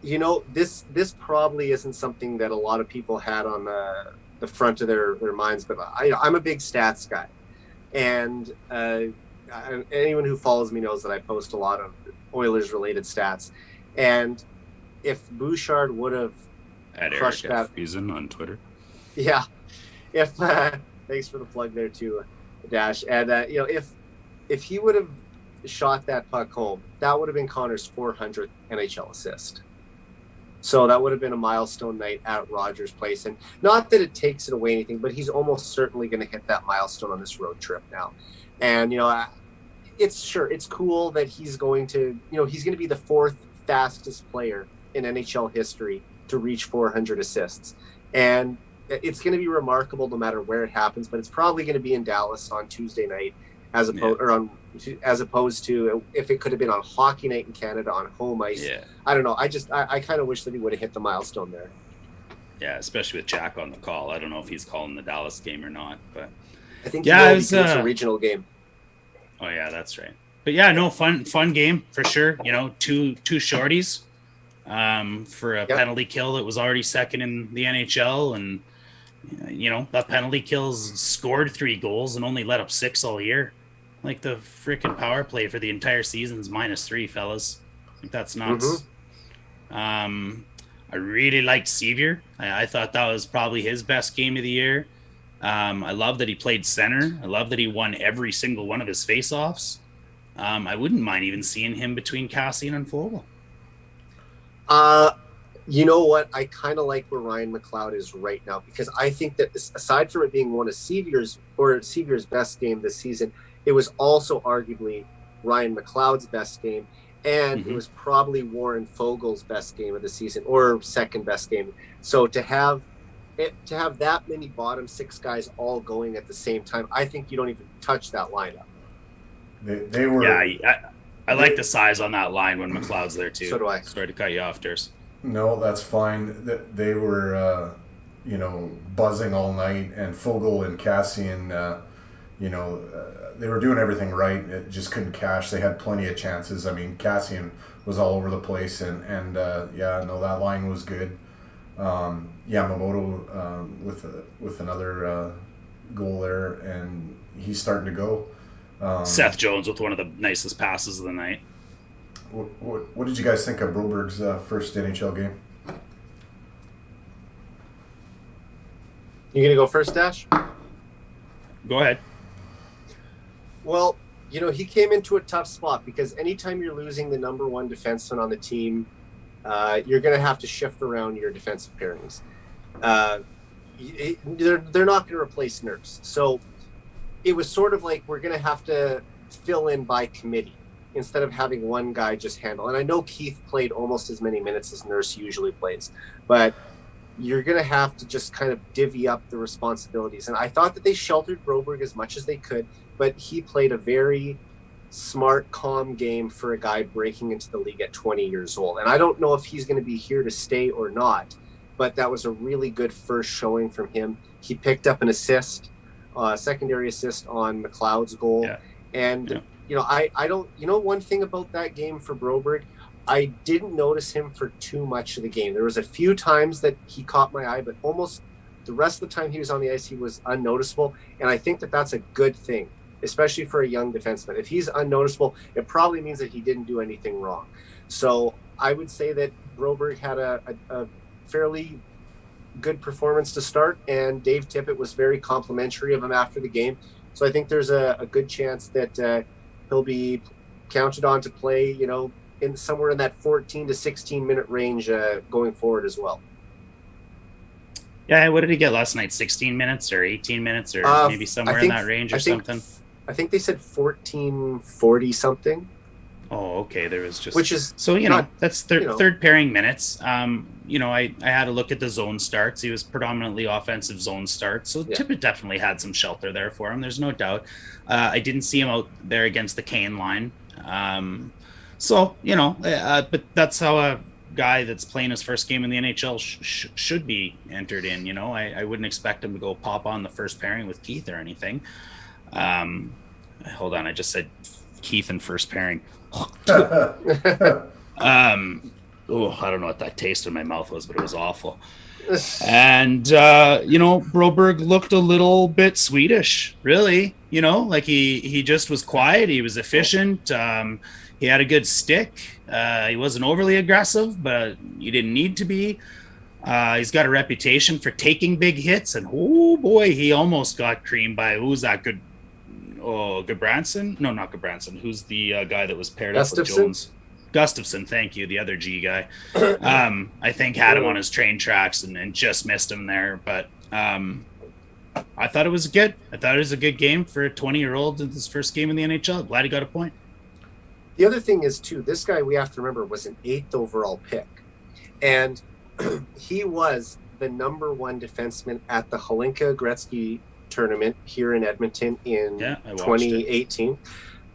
You know, this probably isn't something that a lot of people had on the front of their minds, but I'm a big stats guy. And anyone who follows me knows that I post a lot of Oilers-related stats. And if Bouchard would have At crushed Eric that... Friesen on Twitter. Yeah. If thanks for the plug there too, Dash. And you know, if he would have shot that puck home, that would have been Connor's 400th NHL assist. So that would have been a milestone night at Rogers Place. And not that it takes it away anything, but he's almost certainly going to hit that milestone on this road trip now. And, you know, it's cool that he's going to be the fourth fastest player in NHL history to reach 400 assists. And it's going to be remarkable no matter where it happens, but it's probably going to be in Dallas on Tuesday night as opposed to if it could have been on hockey night in Canada on home ice. Yeah. I don't know. I kind of wish that he would have hit the milestone there. Yeah, especially with Jack on the call. I don't know if he's calling the Dallas game or not, but I think it's a regional game. Oh yeah, that's right. But yeah, no, fun game for sure. You know, two shorties for a penalty kill that was already second in the NHL, and you know, that penalty kills scored 3 goals and only let up 6 all year. Like the freaking power play for the entire season's -3, fellas. I think that's nuts. Mm-hmm. I really liked Sevier. I thought that was probably his best game of the year. I love that he played center. I love that he won every single one of his face-offs. I wouldn't mind even seeing him between Cassian and Fogle. You know what? I kind of like where Ryan McLeod is right now, because I think that aside from it being one of Sevier's best game this season, it was also arguably Ryan McLeod's best game, and it was probably Warren Fogel's best game of the season, or second best game. So to have that many bottom 6 guys all going at the same time, I think you don't even touch that lineup. They were. Yeah, I like the size on that line when McLeod's there too. So do I. Sorry to cut you off, Durs. No, that's fine. They were, buzzing all night, and Fogle and Cassian, they were doing everything right. It just couldn't cash. They had plenty of chances. I mean, Cassian was all over the place, and that line was good. Yamamoto with another goal there, and he's starting to go. Seth Jones with one of the nicest passes of the night. What did you guys think of Broberg's first NHL game? You gonna go first, Dash? Go ahead. Well, he came into a tough spot, because anytime you're losing the number one defenseman on the team, you're going to have to shift around your defensive pairings. They're not going to replace Nurse. So it was sort of like we're going to have to fill in by committee instead of having one guy just handle. And I know Keith played almost as many minutes as Nurse usually plays, but you're going to have to just kind of divvy up the responsibilities. And I thought that they sheltered Broberg as much as they could, but he played a very smart, calm game for a guy breaking into the league at 20 years old. And I don't know if he's going to be here to stay or not, but that was a really good first showing from him. He picked up an assist, secondary assist on McLeod's goal. Yeah. And, one thing about that game for Broberg, I didn't notice him for too much of the game. There was a few times that he caught my eye, but almost the rest of the time he was on the ice, he was unnoticeable. And I think that that's a good thing, especially for a young defenseman. If he's unnoticeable, it probably means that he didn't do anything wrong. So I would say that Broberg had a fairly good performance to start, and Dave Tippett was very complimentary of him after the game. So I think there's a good chance that he'll be counted on to play, in somewhere in that 14 to 16 minute range going forward as well. Yeah, what did he get last night? 16 minutes or 18 minutes or maybe somewhere in that range or something? I think they said 1440 something. Oh, okay. There was just which is so that's third pairing minutes. I had to look at the zone starts. He was predominantly offensive zone starts, so Tippett definitely had some shelter there for him. There's no doubt. I didn't see him out there against the Kane line. But that's how a guy that's playing his first game in the NHL should be entered in. I wouldn't expect him to go pop on the first pairing with Keith or anything. Hold on, I just said Keith in first pairing. I don't know what that taste in my mouth was, but it was awful. And Broberg looked a little bit Swedish, really. Like he just was quiet. He was efficient. He had a good stick. He wasn't overly aggressive, but you didn't need to be. He's got a reputation for taking big hits, and oh boy, he almost got creamed by who's that good? Oh, Goodbranson? No, not Goodbranson. Who's the guy that was paired up with Jones? Gustafson, thank you, the other G guy. I think had him on his train tracks and just missed him there. But I thought it was good. I thought it was a good game for a 20-year-old in his first game in the NHL. Glad he got a point. The other thing is, too, this guy, we have to remember, was an 8th overall pick. And he was the number 1 defenseman at the Holinka Gretzky tournament here in Edmonton in 2018.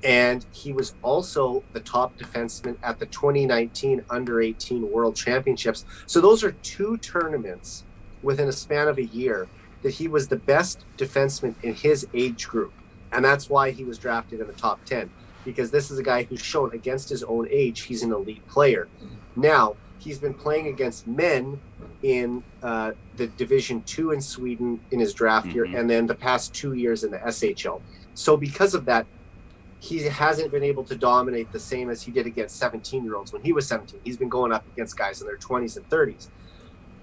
And he was also the top defenseman at the 2019 Under-18 World Championships. So those are 2 tournaments within a span of a year that he was the best defenseman in his age group. And that's why he was drafted in the top 10. Because this is a guy who's shown against his own age, he's an elite player. Now, he's been playing against men in the Division 2 in Sweden in his draft year, and then the past 2 years in the SHL. So because of that, he hasn't been able to dominate the same as he did against 17-year-olds when he was 17. He's been going up against guys in their 20s and 30s.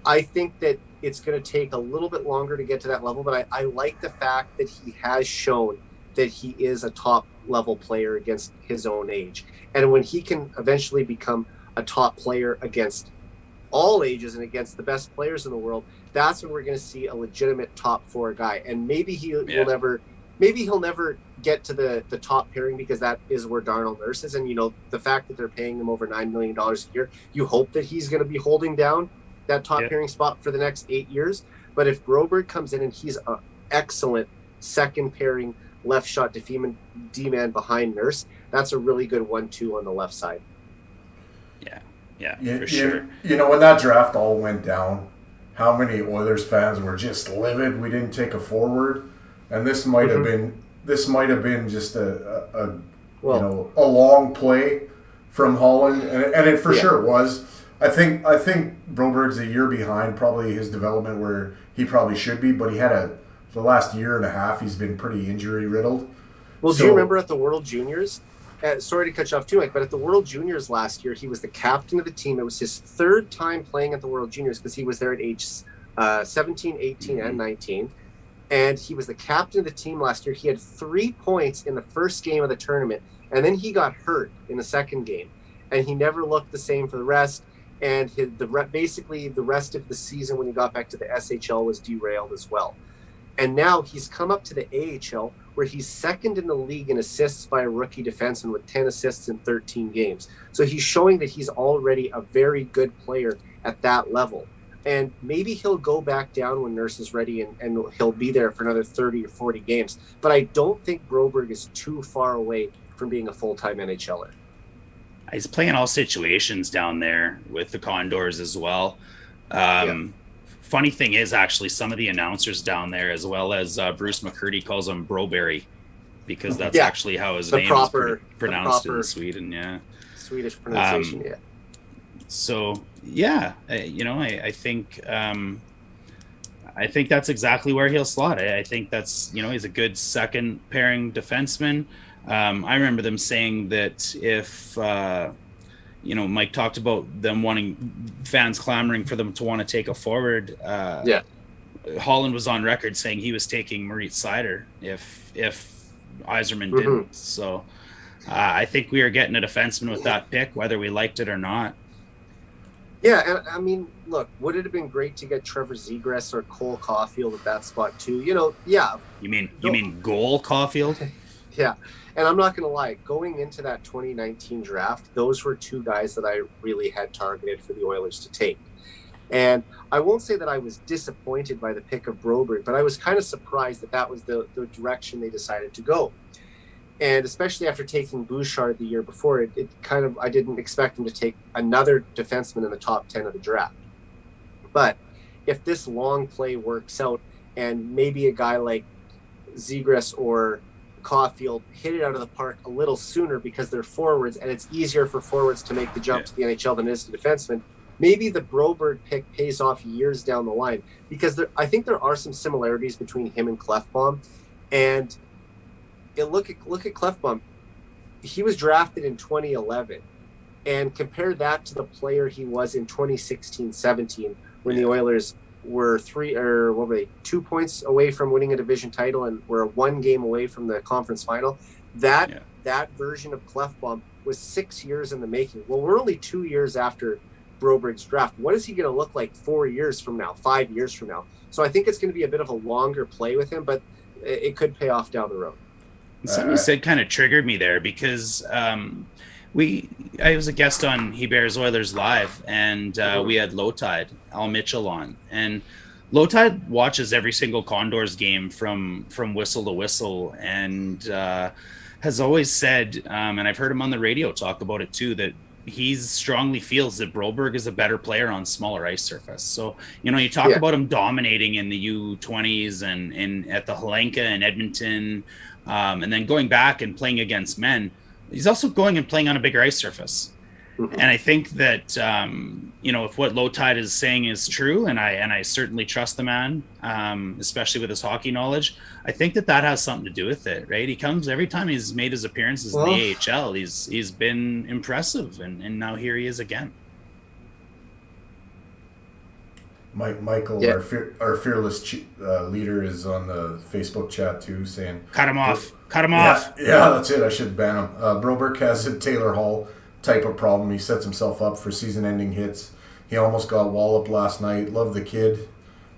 I think that it's going to take a little bit longer to get to that level, but I like the fact that he has shown that he is a top-level player against his own age. And when he can eventually become a top player against all ages and against the best players in the world, that's when we're going to see a legitimate top 4 guy. And maybe he'll never get to the top pairing, because that is where Darnell Nurse is. And, the fact that they're paying him over $9 million a year, you hope that he's going to be holding down that top pairing spot for the next 8 years. But if Broberg comes in and he's an excellent second pairing left shot D-man behind Nurse, that's a really good 1-2 on the left side. Yeah, for sure. When that draft all went down, how many Oilers fans were just livid we didn't take a forward? And this might have been just a long play from Holland, and it for sure was. I think Broberg's a year behind probably his development where he probably should be, but he had the last year and a half he's been pretty injury riddled. Well, do you remember at the World Juniors? Sorry to cut you off too, Mike, but at the World Juniors last year, he was the captain of the team. It was his 3rd time playing at the World Juniors because he was there at age 17, 18, and 19. And he was the captain of the team last year. He had 3 points in the first game of the tournament, and then he got hurt in the second game. And he never looked the same for the rest. And basically the rest of the season when he got back to the SHL was derailed as well. And now he's come up to the AHL, where he's second in the league in assists by a rookie defenseman with 10 assists in 13 games. So he's showing that he's already a very good player at that level. And maybe he'll go back down when Nurse is ready and he'll be there for another 30 or 40 games. But I don't think Broberg is too far away from being a full-time NHLer. He's playing all situations down there with the Condors as well. Funny thing is, actually, some of the announcers down there, as well as Bruce McCurdy, calls him Broberry, because that's actually how his name is pronounced in Sweden. Yeah, Swedish pronunciation. So I think that's exactly where he'll slot. I think that's he's a good second pairing defenseman. I remember them saying that if. Mike talked about them wanting fans clamoring for them to want to take a forward. Holland was on record saying he was taking Moritz Seider if Yzerman didn't. So I think we are getting a defenseman with that pick, whether we liked it or not. Yeah, and I mean, look, would it have been great to get Trevor Zegras or Cole Caulfield at that spot too? You mean Goal Caulfield? Yeah. And I'm not going to lie, going into that 2019 draft, those were two guys that I really had targeted for the Oilers to take. And I won't say that I was disappointed by the pick of Broberg, but I was kind of surprised that that was the direction they decided to go. And especially after taking Bouchard the year before, it kind of, I didn't expect him to take another defenseman in the top 10 of the draft. But if this long play works out and maybe a guy like Zegras or Caulfield hit it out of the park a little sooner because they're forwards and it's easier for forwards to make the jump to the NHL than it is to defensemen, maybe the Broberg pick pays off years down the line, because I think there are some similarities between him and Klefbom. And look at Klefbom. He was drafted in 2011, and compare that to the player he was in 2016-17 when the Oilers were 2 points away from winning a division title and were 1 game away from the conference final. That version of Klefbom was 6 years in the making. Well, we're only 2 years after Broberg's draft. What is he going to look like 4 years from now, 5 years from now? So I think it's going to be a bit of a longer play with him, but it could pay off down the road. Something you said kind of triggered me there, because I was a guest on He Bears Oilers Live, and we had Lowtide, Al Mitchell on, and Lowtide watches every single Condors game from whistle to whistle, and has always said, and I've heard him on the radio talk about it too, that he strongly feels that Broberg is a better player on smaller ice surface. So, you talk about him dominating in the U20s and at the Helenka and Edmonton, and then going back and playing against men. He's also going and playing on a bigger ice surface. Mm-hmm. And I think that, if what Lowtide is saying is true, and I certainly trust the man, especially with his hockey knowledge, I think that has something to do with it, right? He comes every time he's made his appearances in the AHL, he's been impressive, and now here he is again. Michael, our fearless leader, is on the Facebook chat too, saying, Cut him off. Yeah, that's it. I should ban him. Broberg has a Taylor Hall type of problem. He sets himself up for season-ending hits. He almost got walloped last night. Love the kid.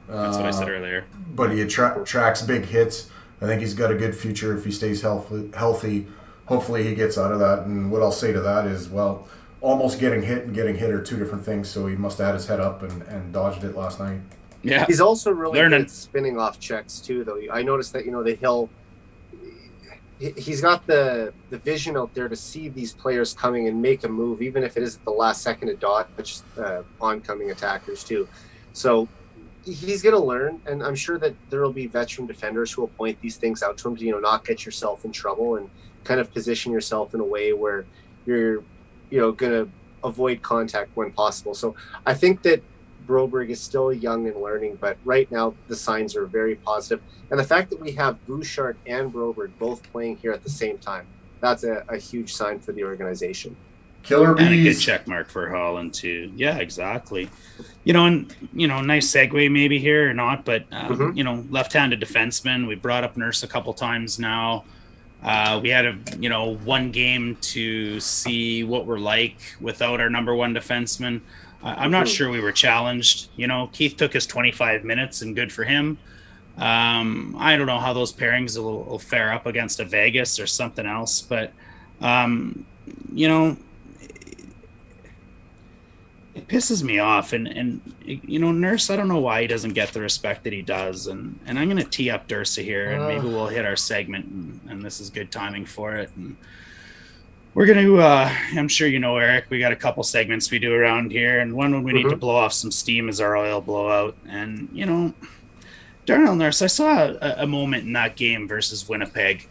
That's what I said earlier. But he tracks big hits. I think he's got a good future if he stays healthy. Hopefully he gets out of that. And what I'll say to that is, almost getting hit and getting hit are two different things, so he must have had his head up and dodged it last night. Yeah. He's also really good at spinning off checks too, though. I noticed that, he's got the vision out there to see these players coming and make a move, even if it is at the last second to dodge oncoming attackers too. So he's going to learn, and I'm sure that there will be veteran defenders who will point these things out to him to, not get yourself in trouble and kind of position yourself in a way where you're, going to avoid contact when possible. So I think that Broberg is still young and learning, but right now the signs are very positive. And the fact that we have Bouchard and Broberg both playing here at the same time, that's a huge sign for the organization. Killer bees. And a good check mark for Holland too. Yeah, exactly. Nice segue maybe here or not, but left-handed defenseman. We brought up Nurse a couple times now. We had one game to see what we're like without our number one defenseman. I'm not sure we were challenged. Keith took his 25 minutes, and good for him. I don't know how those pairings will fare up against a Vegas or something else, but it pisses me off. And Nurse, I don't know why he doesn't get the respect that he does. And I'm going to tee up Dursa here, and maybe we'll hit our segment, and this is good timing for it. And we're going to, I'm sure Eric, we got a couple segments we do around here, and one when we need to blow off some steam is our oil blowout. And, Darnell Nurse, I saw a moment in that game versus Winnipeg,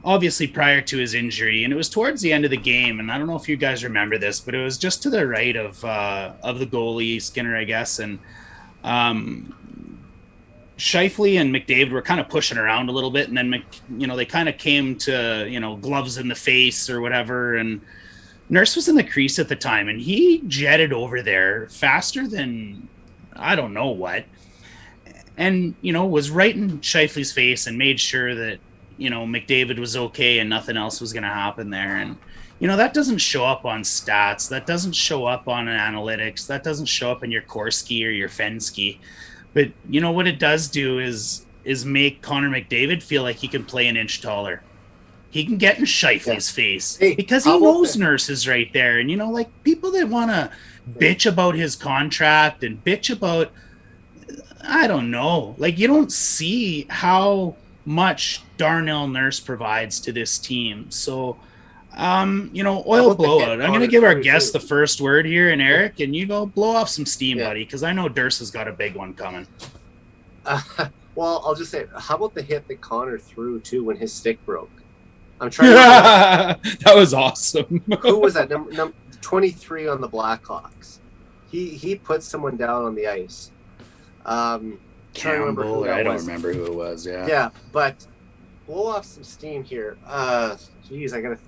obviously prior to his injury, and it was towards the end of the game, and I don't know if you guys remember this, but it was just to the right of the goalie, Skinner, I guess, and Scheifele and McDavid were kind of pushing around a little bit, and then they kind of came to gloves in the face or whatever, and Nurse was in the crease at the time, and he jetted over there faster than I don't know what, and was right in Scheifele's face and made sure that McDavid was okay and nothing else was going to happen there. And that doesn't show up on stats, that doesn't show up on analytics, that doesn't show up in your Corski or your Fenski. But what it does do is make Connor McDavid feel like he can play an inch taller. he can get in Scheifele's face because how he about knows the- Nurse is right there. And, like people that want to bitch about his contract and bitch about, I don't know, like you don't see how much Darnell Nurse provides to this team. So, oil about the blowout. hit I'm going to Connor give our threw, guest too? the first word here, and Eric, and you go blow off some steam, Yeah. buddy, because I know Durst has got a big one coming. Well, I'll just say, how about the hit that Connor threw too when his stick broke? I'm trying to remember, That was awesome. who was that? Number 23 on the Blackhawks. He put someone down on the ice. Trying to remember who Campbell, that I don't was. remember who it was. Yeah. Yeah, but blow off some steam here. Geez, I gotta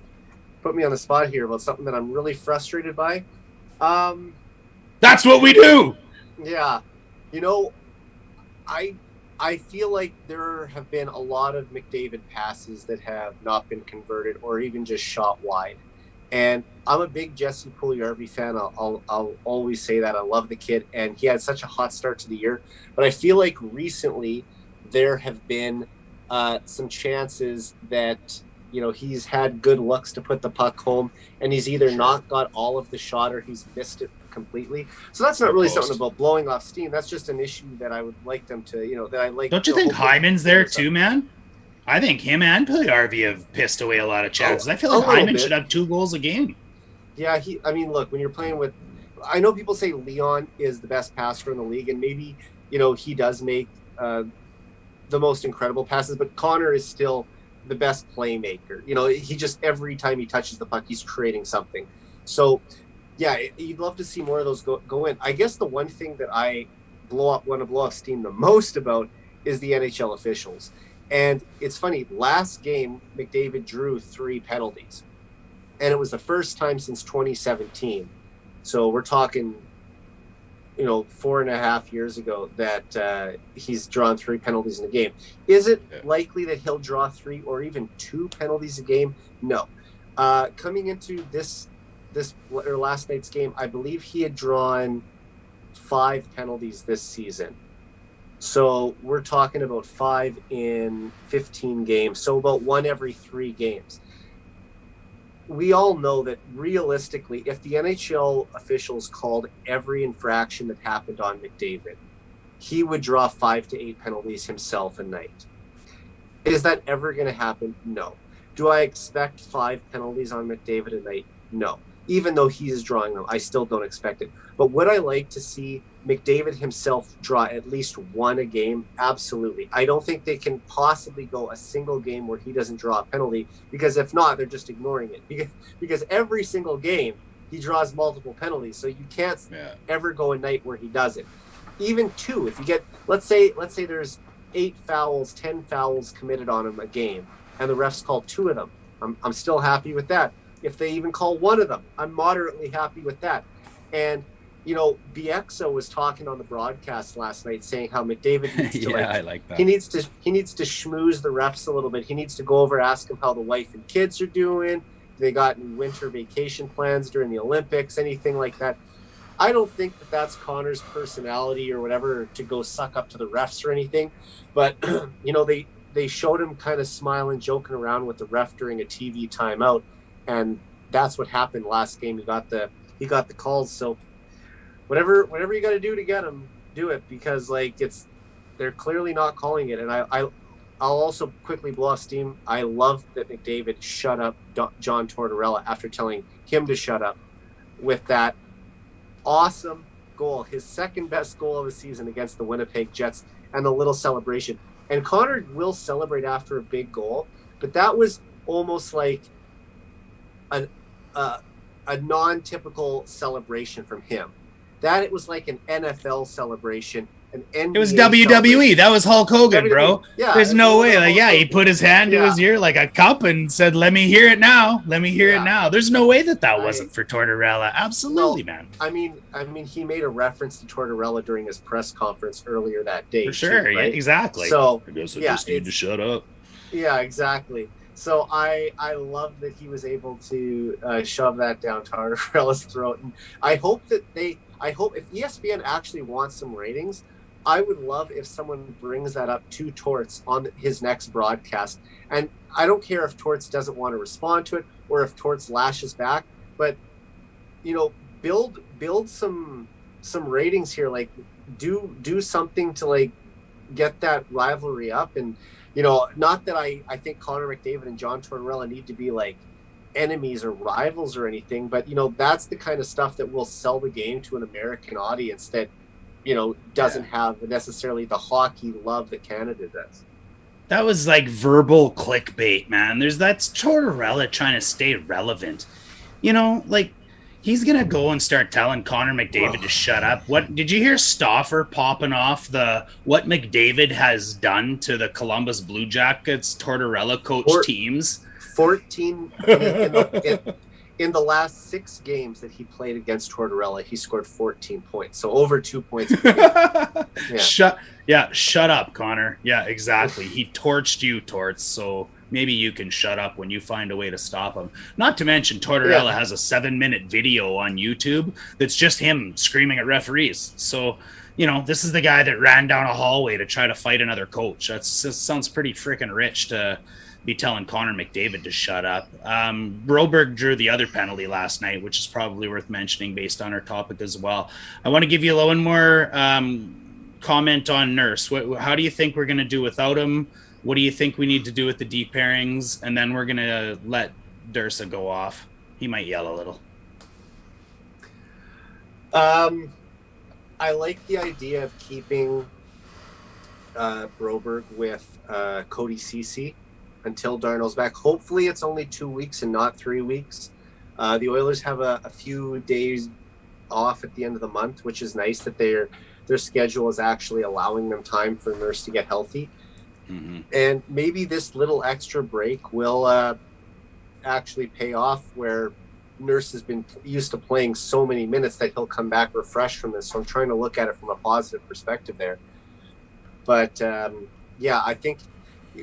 put me on the spot here about something that I'm really frustrated by. That's what we do. Yeah, I feel like there have been a lot of McDavid passes that have not been converted or even just shot wide. And I'm a big Jesse Puljujarvi fan. I'll always say that. I love the kid, and he had such a hot start to the year. But I feel like recently there have been some chances that he's had good looks to put the puck home, and he's either not got all of the shot or he's missed it completely. So that's not really something about blowing off steam. That's just an issue that I would like them to, that I like. Don't you think Hyman's there too, man? I think him and Puljujarvi have pissed away a lot of chances. I feel like Hyman should have 2 goals a game. Yeah, look, when you're playing with, I know people say Leon is the best passer in the league, and maybe, he does make the most incredible passes, but Connor is still the best playmaker. He just, every time he touches the puck, he's creating something. So, yeah, you'd love to see more of those go in. I guess the one thing that I want to blow off steam the most about is the NHL officials. And it's funny, last game, McDavid drew 3 penalties. And it was the first time since 2017. So we're talking, 4.5 years ago that he's drawn 3 penalties in a game. Is it likely that he'll draw 3 or even 2 penalties a game? No. Coming into this or last night's game, I believe he had drawn 5 penalties this season. So we're talking about 5 in 15 games. So about 1 every 3 games. We all know that realistically, if the NHL officials called every infraction that happened on McDavid, he would draw 5 to 8 penalties himself a night. Is that ever going to happen? No. Do I expect 5 penalties on McDavid a night? No. Even though he is drawing them, I still don't expect it. But would I like to see McDavid himself draw at least 1 a game? Absolutely. I don't think they can possibly go a single game where he doesn't draw a penalty, because if not, they're just ignoring it. Because every single game, he draws multiple penalties. So you can't ever go a night where he doesn't. Even 2, if you get, let's say there's 8 fouls, 10 fouls committed on him a game, and the refs call 2 of them, I'm still happy with that. If they even call 1 of them, I'm moderately happy with that. And Bieksa was talking on the broadcast last night saying how McDavid needs to I like that. he needs to schmooze the refs a little bit. He needs to go over, ask them how the wife and kids are doing. They got any winter vacation plans during the Olympics, anything like that. I don't think that that's Connor's personality or whatever to go suck up to the refs or anything. But they showed him kind of smiling, joking around with the ref during a TV timeout, and that's what happened last game. He got the calls. So whatever you got to do to get him, do it, because they're clearly not calling it. And I'll also quickly blow off steam. I love that McDavid shut up John Tortorella after telling him to shut up with that awesome goal, his second best goal of the season against the Winnipeg Jets, and the little celebration. And Connor will celebrate after a big goal, but that was almost like a non-typical celebration from him. That it was like an NFL celebration, an NBA. It was WWE. That was Hulk Hogan, bro. Yeah, there's no way. He put his hand to his ear like a cup and said, "Let me hear it now. Let me hear it now." There's no way that wasn't for Tortorella. Absolutely, man. I mean, he made a reference to Tortorella during his press conference earlier that day. For sure, too, right? Yeah, exactly. So I guess I just need to shut up. Yeah, exactly. So I love that he was able to shove that down Tortorella's throat, and I hope if ESPN actually wants some ratings, I would love if someone brings that up to Torts on his next broadcast. And I don't care if Torts doesn't want to respond to it or if Torts lashes back, but build some ratings here. Like do something to like get that rivalry up. And not that I think Connor McDavid and John Tortorella need to be like enemies or rivals or anything, but that's the kind of stuff that will sell the game to an American audience that doesn't have necessarily the hockey love that Canada does. That was like verbal clickbait, man. That's Tortorella trying to stay relevant. Like he's gonna go and start telling Connor McDavid to shut up. What did you hear Stauffer popping off what McDavid has done to the Columbus Blue Jackets Tortorella coach teams? 14 in the last 6 games that he played against Tortorella, he scored 14 points. So over 2 points per game. Yeah. Shut up, Connor. Yeah, exactly. He torched you, Torts. So maybe you can shut up when you find a way to stop him. Not to mention Tortorella has a 7-minute video on YouTube that's just him screaming at referees. So, this is the guy that ran down a hallway to try to fight another coach. That sounds pretty freaking rich to be telling Connor McDavid to shut up. Broberg drew the other penalty last night, which is probably worth mentioning based on our topic as well. I want to give you one more comment on Nurse. How do you think we're going to do without him? What do you think we need to do with the deep pairings? And then we're going to let Dursa go off. He might yell a little. I like the idea of keeping Broberg with Cody Ceci until Darnell's back. Hopefully it's only 2 weeks and not 3 weeks. The Oilers have a few days off at the end of the month, which is nice that their schedule is actually allowing them time for Nurse to get healthy. Mm-hmm. And maybe this little extra break will actually pay off, where Nurse has been used to playing so many minutes that he'll come back refreshed from this. So I'm trying to look at it from a positive perspective there. But I think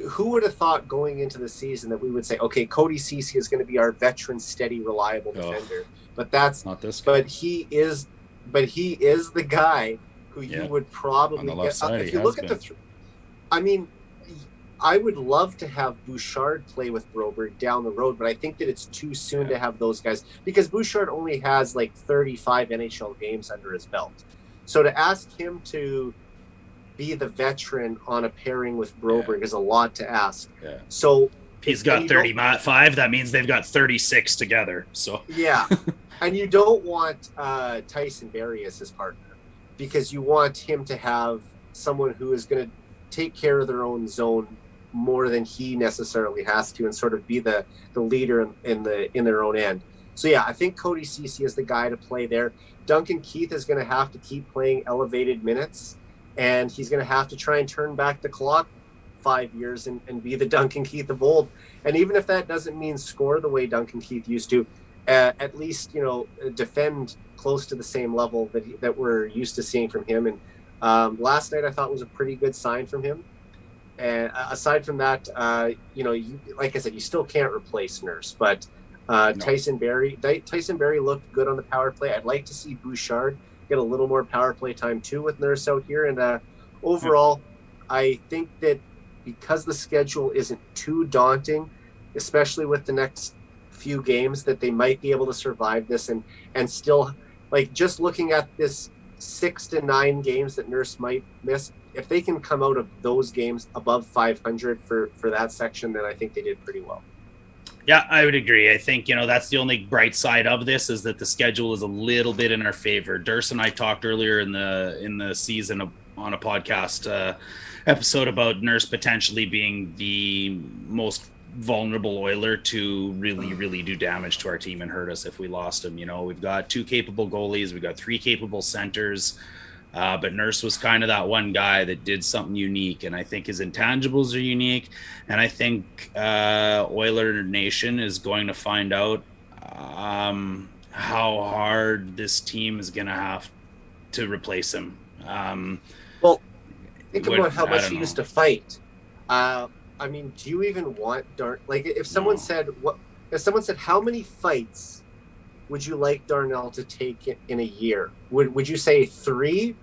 who would have thought going into the season that we would say, okay, Cody Ceci is going to be our veteran, steady, reliable defender. But that's not this guy. But he is the guy who you would probably on the left side. If you look at I would love to have Bouchard play with Broberg down the road, but I think that it's too soon to have those guys, because Bouchard only has like 35 NHL games under his belt. So to ask him to be the veteran on a pairing with Broberg is a lot to ask. Yeah. So he's got 35. That means they've got 36 together. So and you don't want Tyson Barrie as his partner, because you want him to have someone who is going to take care of their own zone more than he necessarily has to, and sort of be the leader in their own end. So I think Cody Ceci is the guy to play there. Duncan Keith is going to have to keep playing elevated minutes, and he's going to have to try and turn back the clock 5 years and be the Duncan Keith of old. And even if that doesn't mean score the way Duncan Keith used to, at least defend close to the same level that we're used to seeing from him. And last night I thought was a pretty good sign from him. And aside from that, like I said, you still can't replace Nurse, but Tyson Barrie looked good on the power play. I'd like to see Bouchard get a little more power play time too with Nurse out here. And overall, I think that because the schedule isn't too daunting, especially with the next few games, that they might be able to survive this and still, like, just looking at this 6 to 9 games that Nurse might miss, if they can come out of those games above 500 for that section, then I think they did pretty well. Yeah, I would agree. I think, that's the only bright side of this, is that the schedule is a little bit in our favor. Durst and I talked earlier in the season on a podcast episode about Nurse potentially being the most vulnerable Oiler to really, really do damage to our team and hurt us if we lost him. We've got 2 capable goalies, we've got 3 capable centers, but Nurse was kind of that one guy that did something unique, and I think his intangibles are unique, and I think Oiler Nation is going to find out how hard this team is going to have to replace him. Well, think about how much he used to fight. I mean, do you even want like, if someone said how many fights would you like Darnell to take in a year? Would you say 3?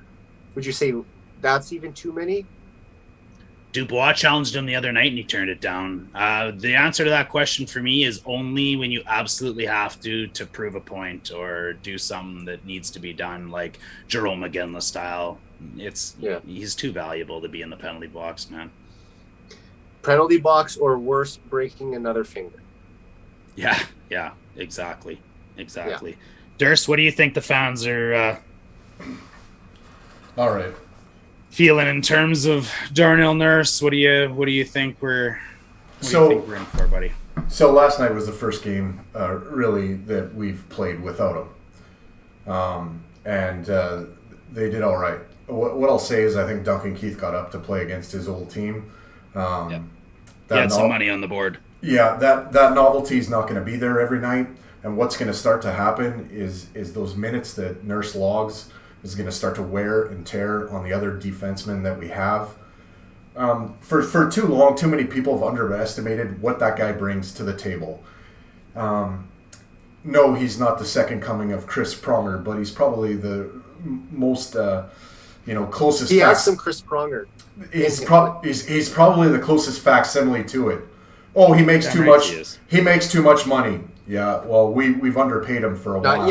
Would you say that's even too many? Dubois challenged him the other night and he turned it down. The answer to that question for me is only when you absolutely have to prove a point or do something that needs to be done, like Jerome McGinley style. He's too valuable to be in the penalty box, man. Penalty box, or worse, breaking another finger. Yeah, exactly. Yeah. Durst, what do you think the fans are all right feeling in terms of Darnell Nurse? What do you think we're in for, buddy? So last night was the first game really that we've played without him, and they did all right. What I'll say is I think Duncan Keith got up to play against his old team. He had some money on the board. Yeah, that novelty is not going to be there every night, and what's going to start to happen is those minutes that Nurse logs is going to start to wear and tear on the other defensemen that we have. For too long, too many people have underestimated what that guy brings to the table. No, he's not the second coming of Chris Pronger, but he's probably the most closest. He has some Chris Pronger. He's probably the closest facsimile to it. Oh, he makes too much. He makes too much money. Yeah, well, we've underpaid him for a while.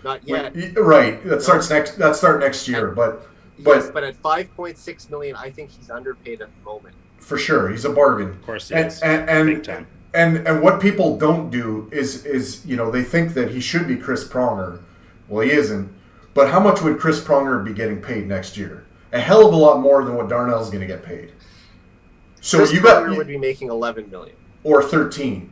Not yet. Right. That starts next year. But at $5.6 million, I think he's underpaid at the moment. For sure, he's a bargain. Of course, he is. Big time. And what people don't do is they think that he should be Chris Pronger. Well, he isn't. But how much would Chris Pronger be getting paid next year? A hell of a lot more than what Darnell's going to get paid. So Chris Pronger would be making $11 million or 13.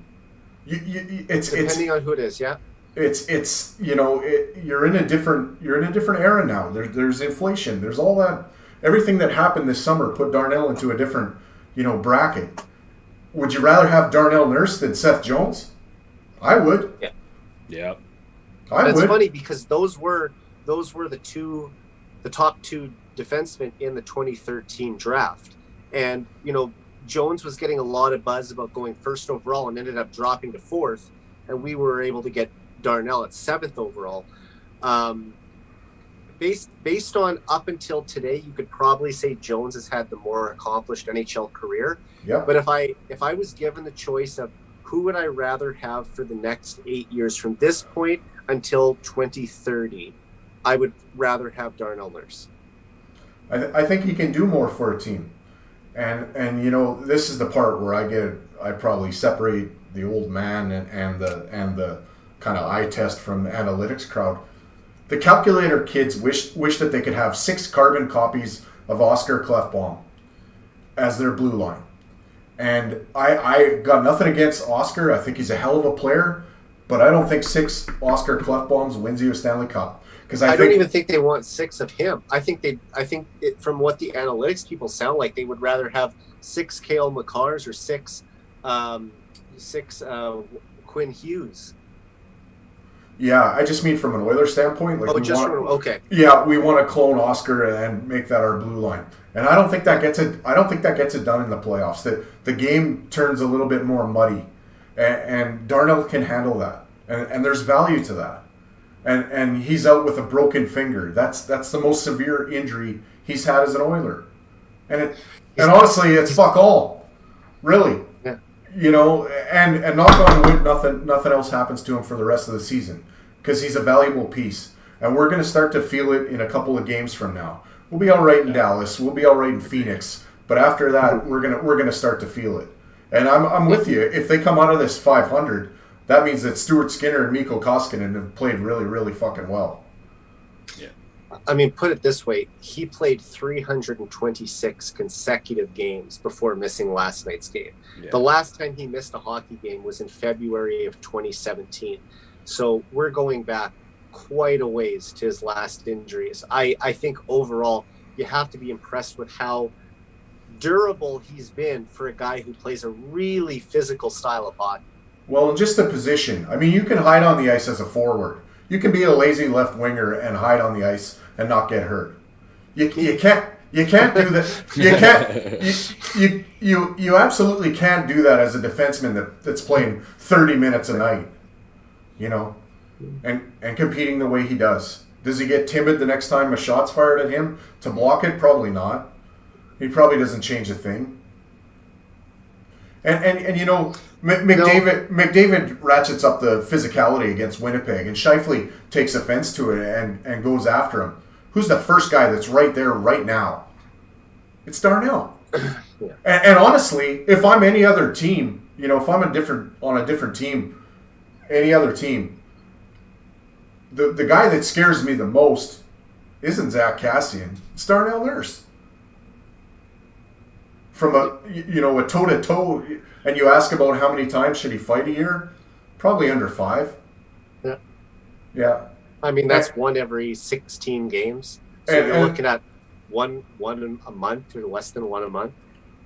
It's depending on who it is. Yeah. You're in a different era now. There's inflation. There's all that. Everything that happened this summer put Darnell into a different bracket. Would you rather have Darnell Nurse than Seth Jones? I would. Yeah. Yeah. It's funny because those were the top two defensemen in the 2013 draft, and Jones was getting a lot of buzz about going first overall and ended up dropping to fourth, and we were able to get Darnell at seventh overall. Based on up until today, you could probably say Jones has had the more accomplished NHL career. Yeah. But if I was given the choice of who would I rather have for the next 8 years from this point until 2030, I would rather have Darnell Nurse. I think he can do more for a team, and this is the part where I probably separate the old man and the kind of eye test from the analytics crowd. The calculator kids wish that they could have 6 carbon copies of Oscar Klefbom as their blue line. And I got nothing against Oscar. I think he's a hell of a player, but I don't think 6 Oscar Klefboms wins you a Stanley Cup. Because I don't even think they want 6 of him. I think from what the analytics people sound like, they would rather have 6 Cale Makars or 6 Quinn Hughes. Yeah, I just mean from an Oilers standpoint. Okay. Yeah, we want to clone Oscar and make that our blue line, and I don't think that gets it. I don't think that gets it done in the playoffs. The game turns a little bit more muddy, and Darnell can handle that, and there's value to that, and he's out with a broken finger. That's the most severe injury he's had as an Oiler, and honestly, it's fuck all, really. And knock on wood, nothing else happens to him for the rest of the season because he's a valuable piece. And we're going to start to feel it in a couple of games from now. We'll be all right in Dallas. We'll be all right in Phoenix. But after that, we're gonna start to feel it. And I'm with you. If they come out of this 500, that means that Stuart Skinner and Mikko Koskinen have played really, really fucking well. Yeah. I mean, put it this way. He played 326 consecutive games before missing last night's game. Yeah. The last time he missed a hockey game was in February of 2017. So we're going back quite a ways to his last injuries. I think overall you have to be impressed with how durable he's been for a guy who plays a really physical style of hockey. Well, just the position. I mean, you can hide on the ice as a forward. You can be a lazy left winger and hide on the ice and not get hurt. You can't do that. You absolutely can't do that as a defenseman that's playing 30 minutes a night, and competing the way he does. Does he get timid the next time a shot's fired at him to block it? Probably not. He probably doesn't change a thing. And you know, McDavid ratchets up the physicality against Winnipeg, and Scheifele takes offense to it and goes after him. Who's the first guy that's right there right now? It's Darnell. Yeah. And honestly, if I'm any other team, you know, if I'm on a different team, any other team, the guy that scares me the most isn't Zach Cassian. It's Darnell Nurse. From a toe-to-toe, and you ask about how many times should he fight a year, probably under 5. Yeah. Yeah. I mean, that's one every 16 games. So you're looking at one a month or less than one a month.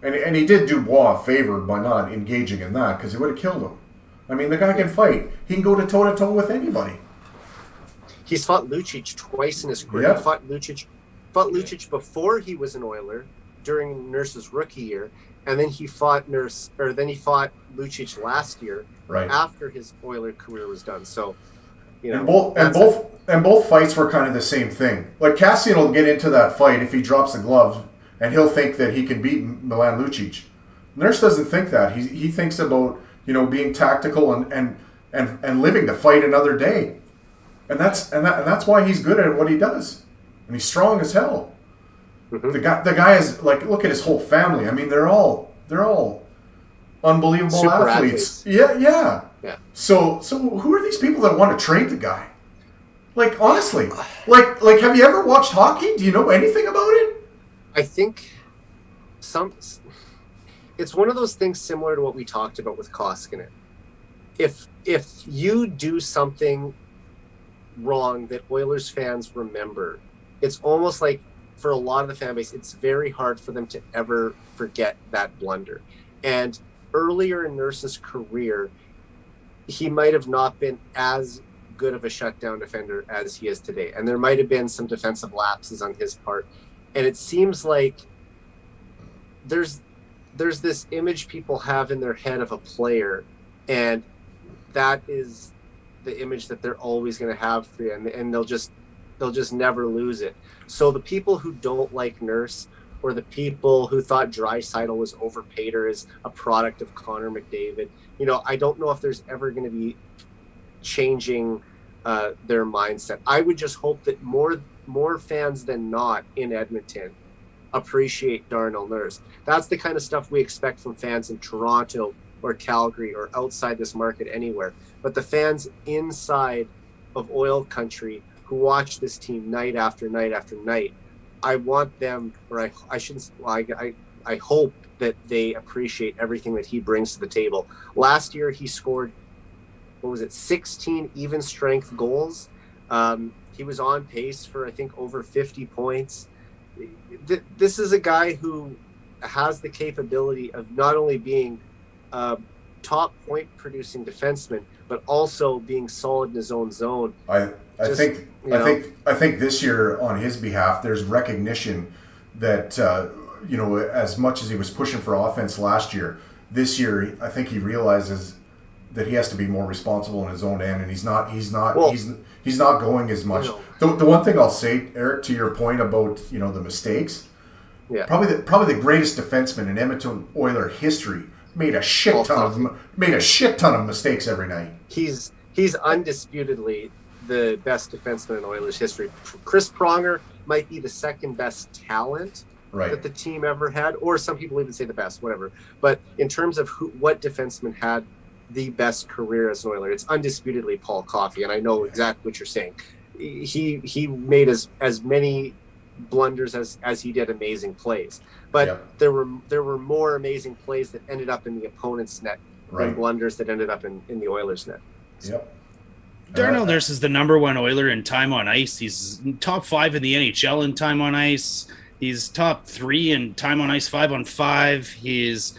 And he did Dubois a favor by not engaging in that, because he would have killed him. I mean, the guy can fight. He can go to toe-to-toe with anybody. He's fought Lucic twice in his career. Yeah. He fought Lucic before he was an Oiler, during Nurse's rookie year, and then he fought Lucic last year, right after his Oiler career was done. So, you know, and both fights were kind of the same thing. Like, Cassian will get into that fight if he drops the gloves, and he'll think that he can beat Milan Lucic. Nurse doesn't think that. He thinks about, you know, being tactical and living to fight another day, and that's why he's good at what he does, and he's strong as hell. Mm-hmm. The guy is like, look at his whole family. I mean, they're all unbelievable super athletes. athletes. Yeah. So who are these people that want to trade the guy? Like, honestly, like have you ever watched hockey? Do you know anything about it? I think it's one of those things similar to what we talked about with Koskinen. If you do something wrong that Oilers fans remember, it's almost like, for a lot of the fan base, it's very hard for them to ever forget that blunder. And earlier in Nurse's career, he might have not been as good of a shutdown defender as he is today. And there might have been some defensive lapses on his part. And it seems like there's this image people have in their head of a player, and that is the image that they're always going to have for you, and they'll just never lose it. So the people who don't like Nurse, or the people who thought Draisaitl was overpaid or is a product of Connor McDavid, you know, I don't know if there's ever going to be changing their mindset. I would just hope that more fans than not in Edmonton appreciate Darnell Nurse. That's the kind of stuff we expect from fans in Toronto or Calgary or outside this market anywhere. But the fans inside of oil country who watch this team night after night after night, I want them, or I hope that they appreciate everything that he brings to the table. Last year, he scored, 16 even strength goals. He was on pace for, I think, over 50 points. This is a guy who has the capability of not only being a top point producing defenseman, but also being solid in his own zone. I think this year, on his behalf, there's recognition that as much as he was pushing for offense last year, this year I think he realizes that he has to be more responsible in his own end, and he's not going as much. The one thing I'll say, Eric, to your point about the mistakes, probably the greatest defenseman in Edmonton Oiler history made a shit ton of mistakes every night. He's undisputedly the best defenseman in Oilers history. Chris Pronger might be the second best talent that the team ever had, or some people even say the best, whatever. But in terms of what defenseman had the best career as an Oiler, it's undisputedly Paul Coffey, and I know exactly what you're saying. He made as many blunders as he did amazing plays, but there were more amazing plays that ended up in the opponent's net than blunders that ended up in the Oilers' net. Yep. Darnell Nurse is the number one Oiler in time on ice. He's top 5 in the NHL in time on ice. He's top 3 in time on ice 5-on-5. He's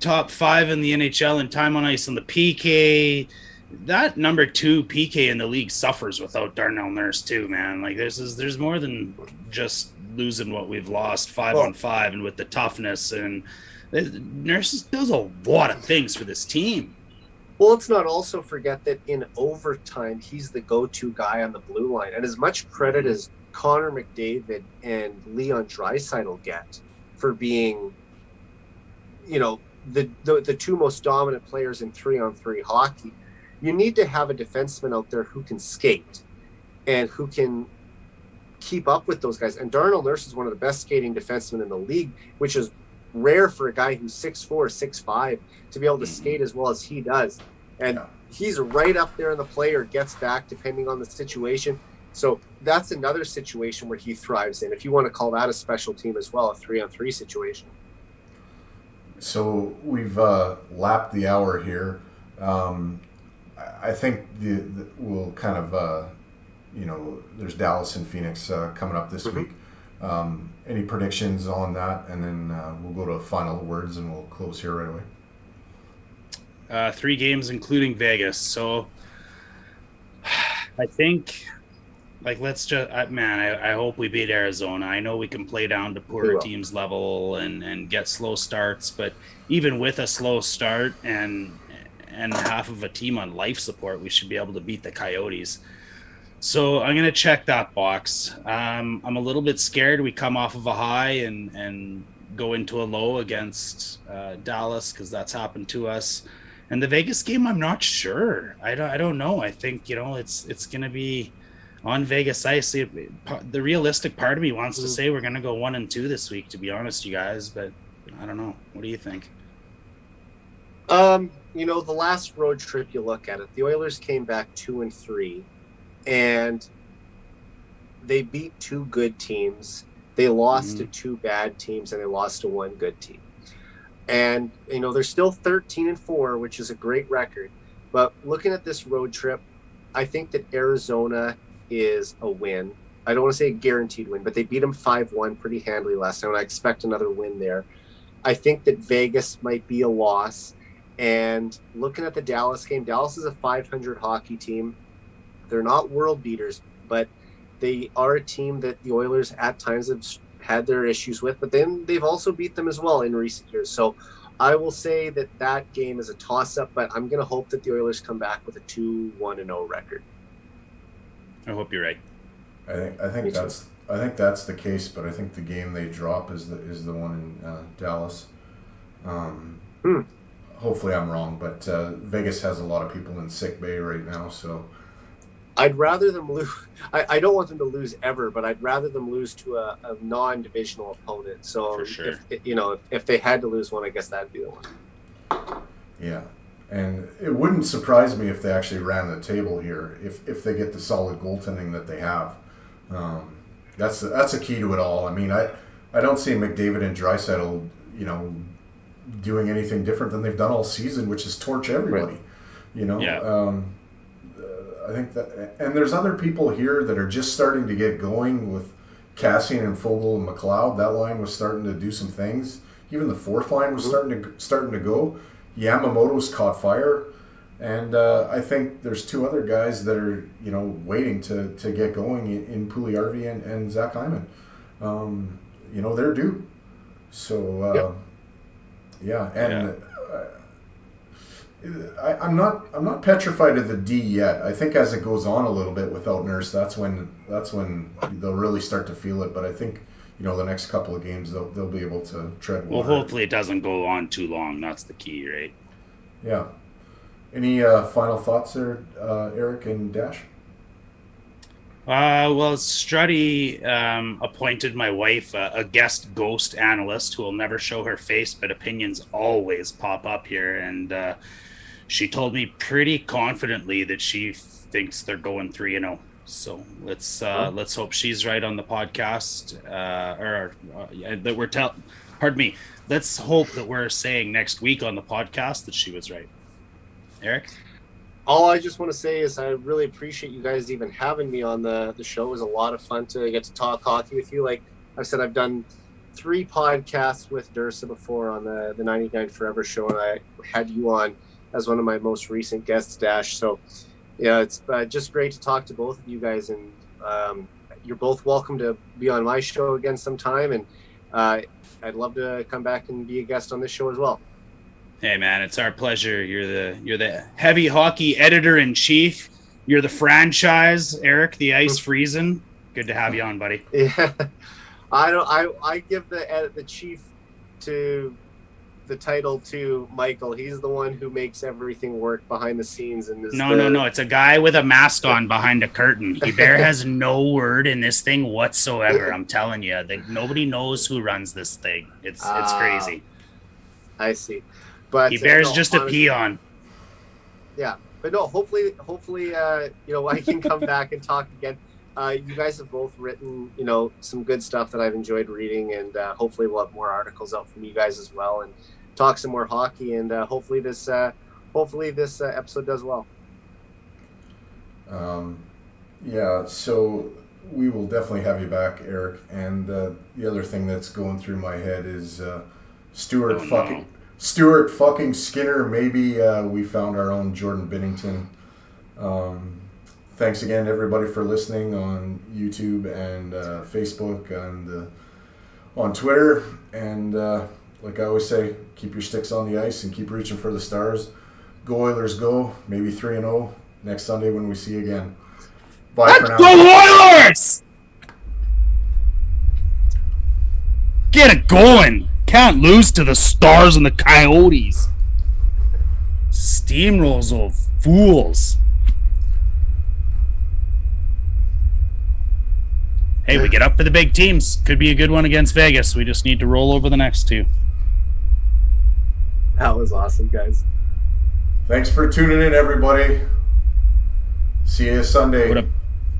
top 5 in the NHL in time on ice on the PK. That number 2 PK in the league suffers without Darnell Nurse too, man. Like, there's more than just losing what we've lost 5-on-5 and with the toughness, and Nurse does a lot of things for this team. Well, let's not also forget that in overtime, he's the go-to guy on the blue line. And as much credit as Connor McDavid and Leon Draisaitl get for being, the two most dominant players in 3-on-3 hockey, you need to have a defenseman out there who can skate and who can keep up with those guys. And Darnell Nurse is one of the best skating defensemen in the league, which is rare for a guy who's 6'4", 6'5", to be able to skate as well as he does. And he's right up there in the play or gets back depending on the situation. So that's another situation where he thrives in, if you want to call that a special team as well, a 3-on-3 situation. So we've lapped the hour here. I think we'll kind of, there's Dallas and Phoenix coming up this week. Any predictions on that? And then we'll go to final words and we'll close here right away. 3 games, including Vegas. So I think, I hope we beat Arizona. I know we can play down to poorer teams level and get slow starts, but even with a slow start and half of a team on life support, we should be able to beat the Coyotes. So I'm going to check that box. I'm a little bit scared we come off of a high and go into a low against Dallas, because that's happened to us. And the Vegas game, I'm not sure. I don't know. I think, it's going to be on Vegas ice. The realistic part of me wants to say we're going to go 1-2 this week, to be honest, you guys. But I don't know. What do you think? The last road trip you look at it, the Oilers came back 2-3, and they beat 2 good teams. They lost to 2 bad teams, and they lost to 1 good team. And, they're still 13-4, which is a great record. But looking at this road trip, I think that Arizona is a win. I don't want to say a guaranteed win, but they beat them 5-1 pretty handily last time, and I expect another win there. I think that Vegas might be a loss. And looking at the Dallas game, Dallas is a .500 hockey team. They're not world beaters, but they are a team that the Oilers at times have had their issues with, but then they've also beat them as well in recent years. So I will say that game is a toss-up, but I'm going to hope that the Oilers come back with a 2-1-0 record. I hope you're right. I think that's the case, but I think the game they drop is the one in Dallas. Hopefully I'm wrong, but Vegas has a lot of people in sick bay right now, so I'd rather them lose. I don't want them to lose ever, but I'd rather them lose to a non-divisional opponent. So for sure. if they had to lose one, I guess that'd be the one. Yeah, and it wouldn't surprise me if they actually ran the table here, if they get the solid goaltending that they have. That's a key to it all. I mean, I don't see McDavid and Draisaitl, doing anything different than they've done all season, which is torch everybody. Right. Yeah. I think that, and there's other people here that are just starting to get going with Cassian and Fogle and McLeod. That line was starting to do some things. Even the fourth line was starting to go. Yamamoto's caught fire, and I think there's 2 other guys that are waiting to get going in Puljujarvi and Zach Hyman. They're due. So I'm not petrified of the D yet. I think as it goes on a little bit without Nurse, that's when they'll really start to feel it. But I think the next couple of games they'll be able to tread water. Well, hopefully it doesn't go on too long. That's the key, right? Yeah. Any final thoughts there, Eric and Dash? Well, Struddy appointed my wife a guest ghost analyst who will never show her face, but opinions always pop up here. And she told me pretty confidently that she thinks they're going 3-0. So let's hope she's right on the podcast. Let's hope that we're saying next week on the podcast that she was right. Eric? All I just want to say is I really appreciate you guys even having me on the show. It was a lot of fun to get to talk hockey with you. Like I said, I've done 3 podcasts with Dursa before on the 99 Forever show, and I had you on as one of my most recent guests, Dash. So, yeah, it's just great to talk to both of you guys, and you're both welcome to be on my show again sometime, and I'd love to come back and be a guest on this show as well. Hey man, it's our pleasure. You're the heavy hockey editor-in-chief. You're the franchise, Eric the Ice Friesen. Good to have you on, buddy. Yeah, I give the chief to the title to Michael. He's the one who makes everything work behind the scenes. And no. It's a guy with a mask on behind a curtain. Bear has no word in this thing whatsoever. I'm telling you, nobody knows who runs this thing. It's crazy. I see, but Bear's just honestly, a peon. Yeah, but no. Hopefully, I can come back and talk again. You guys have both written, some good stuff that I've enjoyed reading, and hopefully we'll have more articles out from you guys as well, and talk some more hockey, and hopefully this episode does well. Yeah, so we will definitely have you back, Eric. And the other thing that's going through my head is Stuart fucking Skinner. Maybe we found our own Jordan Binnington. Thanks again, everybody, for listening on YouTube and Facebook and on Twitter. And like I always say, keep your sticks on the ice and keep reaching for the stars. Go Oilers, go! Maybe 3-0 next Sunday when we see you again. Bye for now. Go Oilers! Get it going! Can't lose to the Stars and the Coyotes. Steamrolls of fools. Hey, we get up for the big teams. Could be a good one against Vegas. We just need to roll over the next two. That was awesome, guys. Thanks for tuning in, everybody. See you Sunday.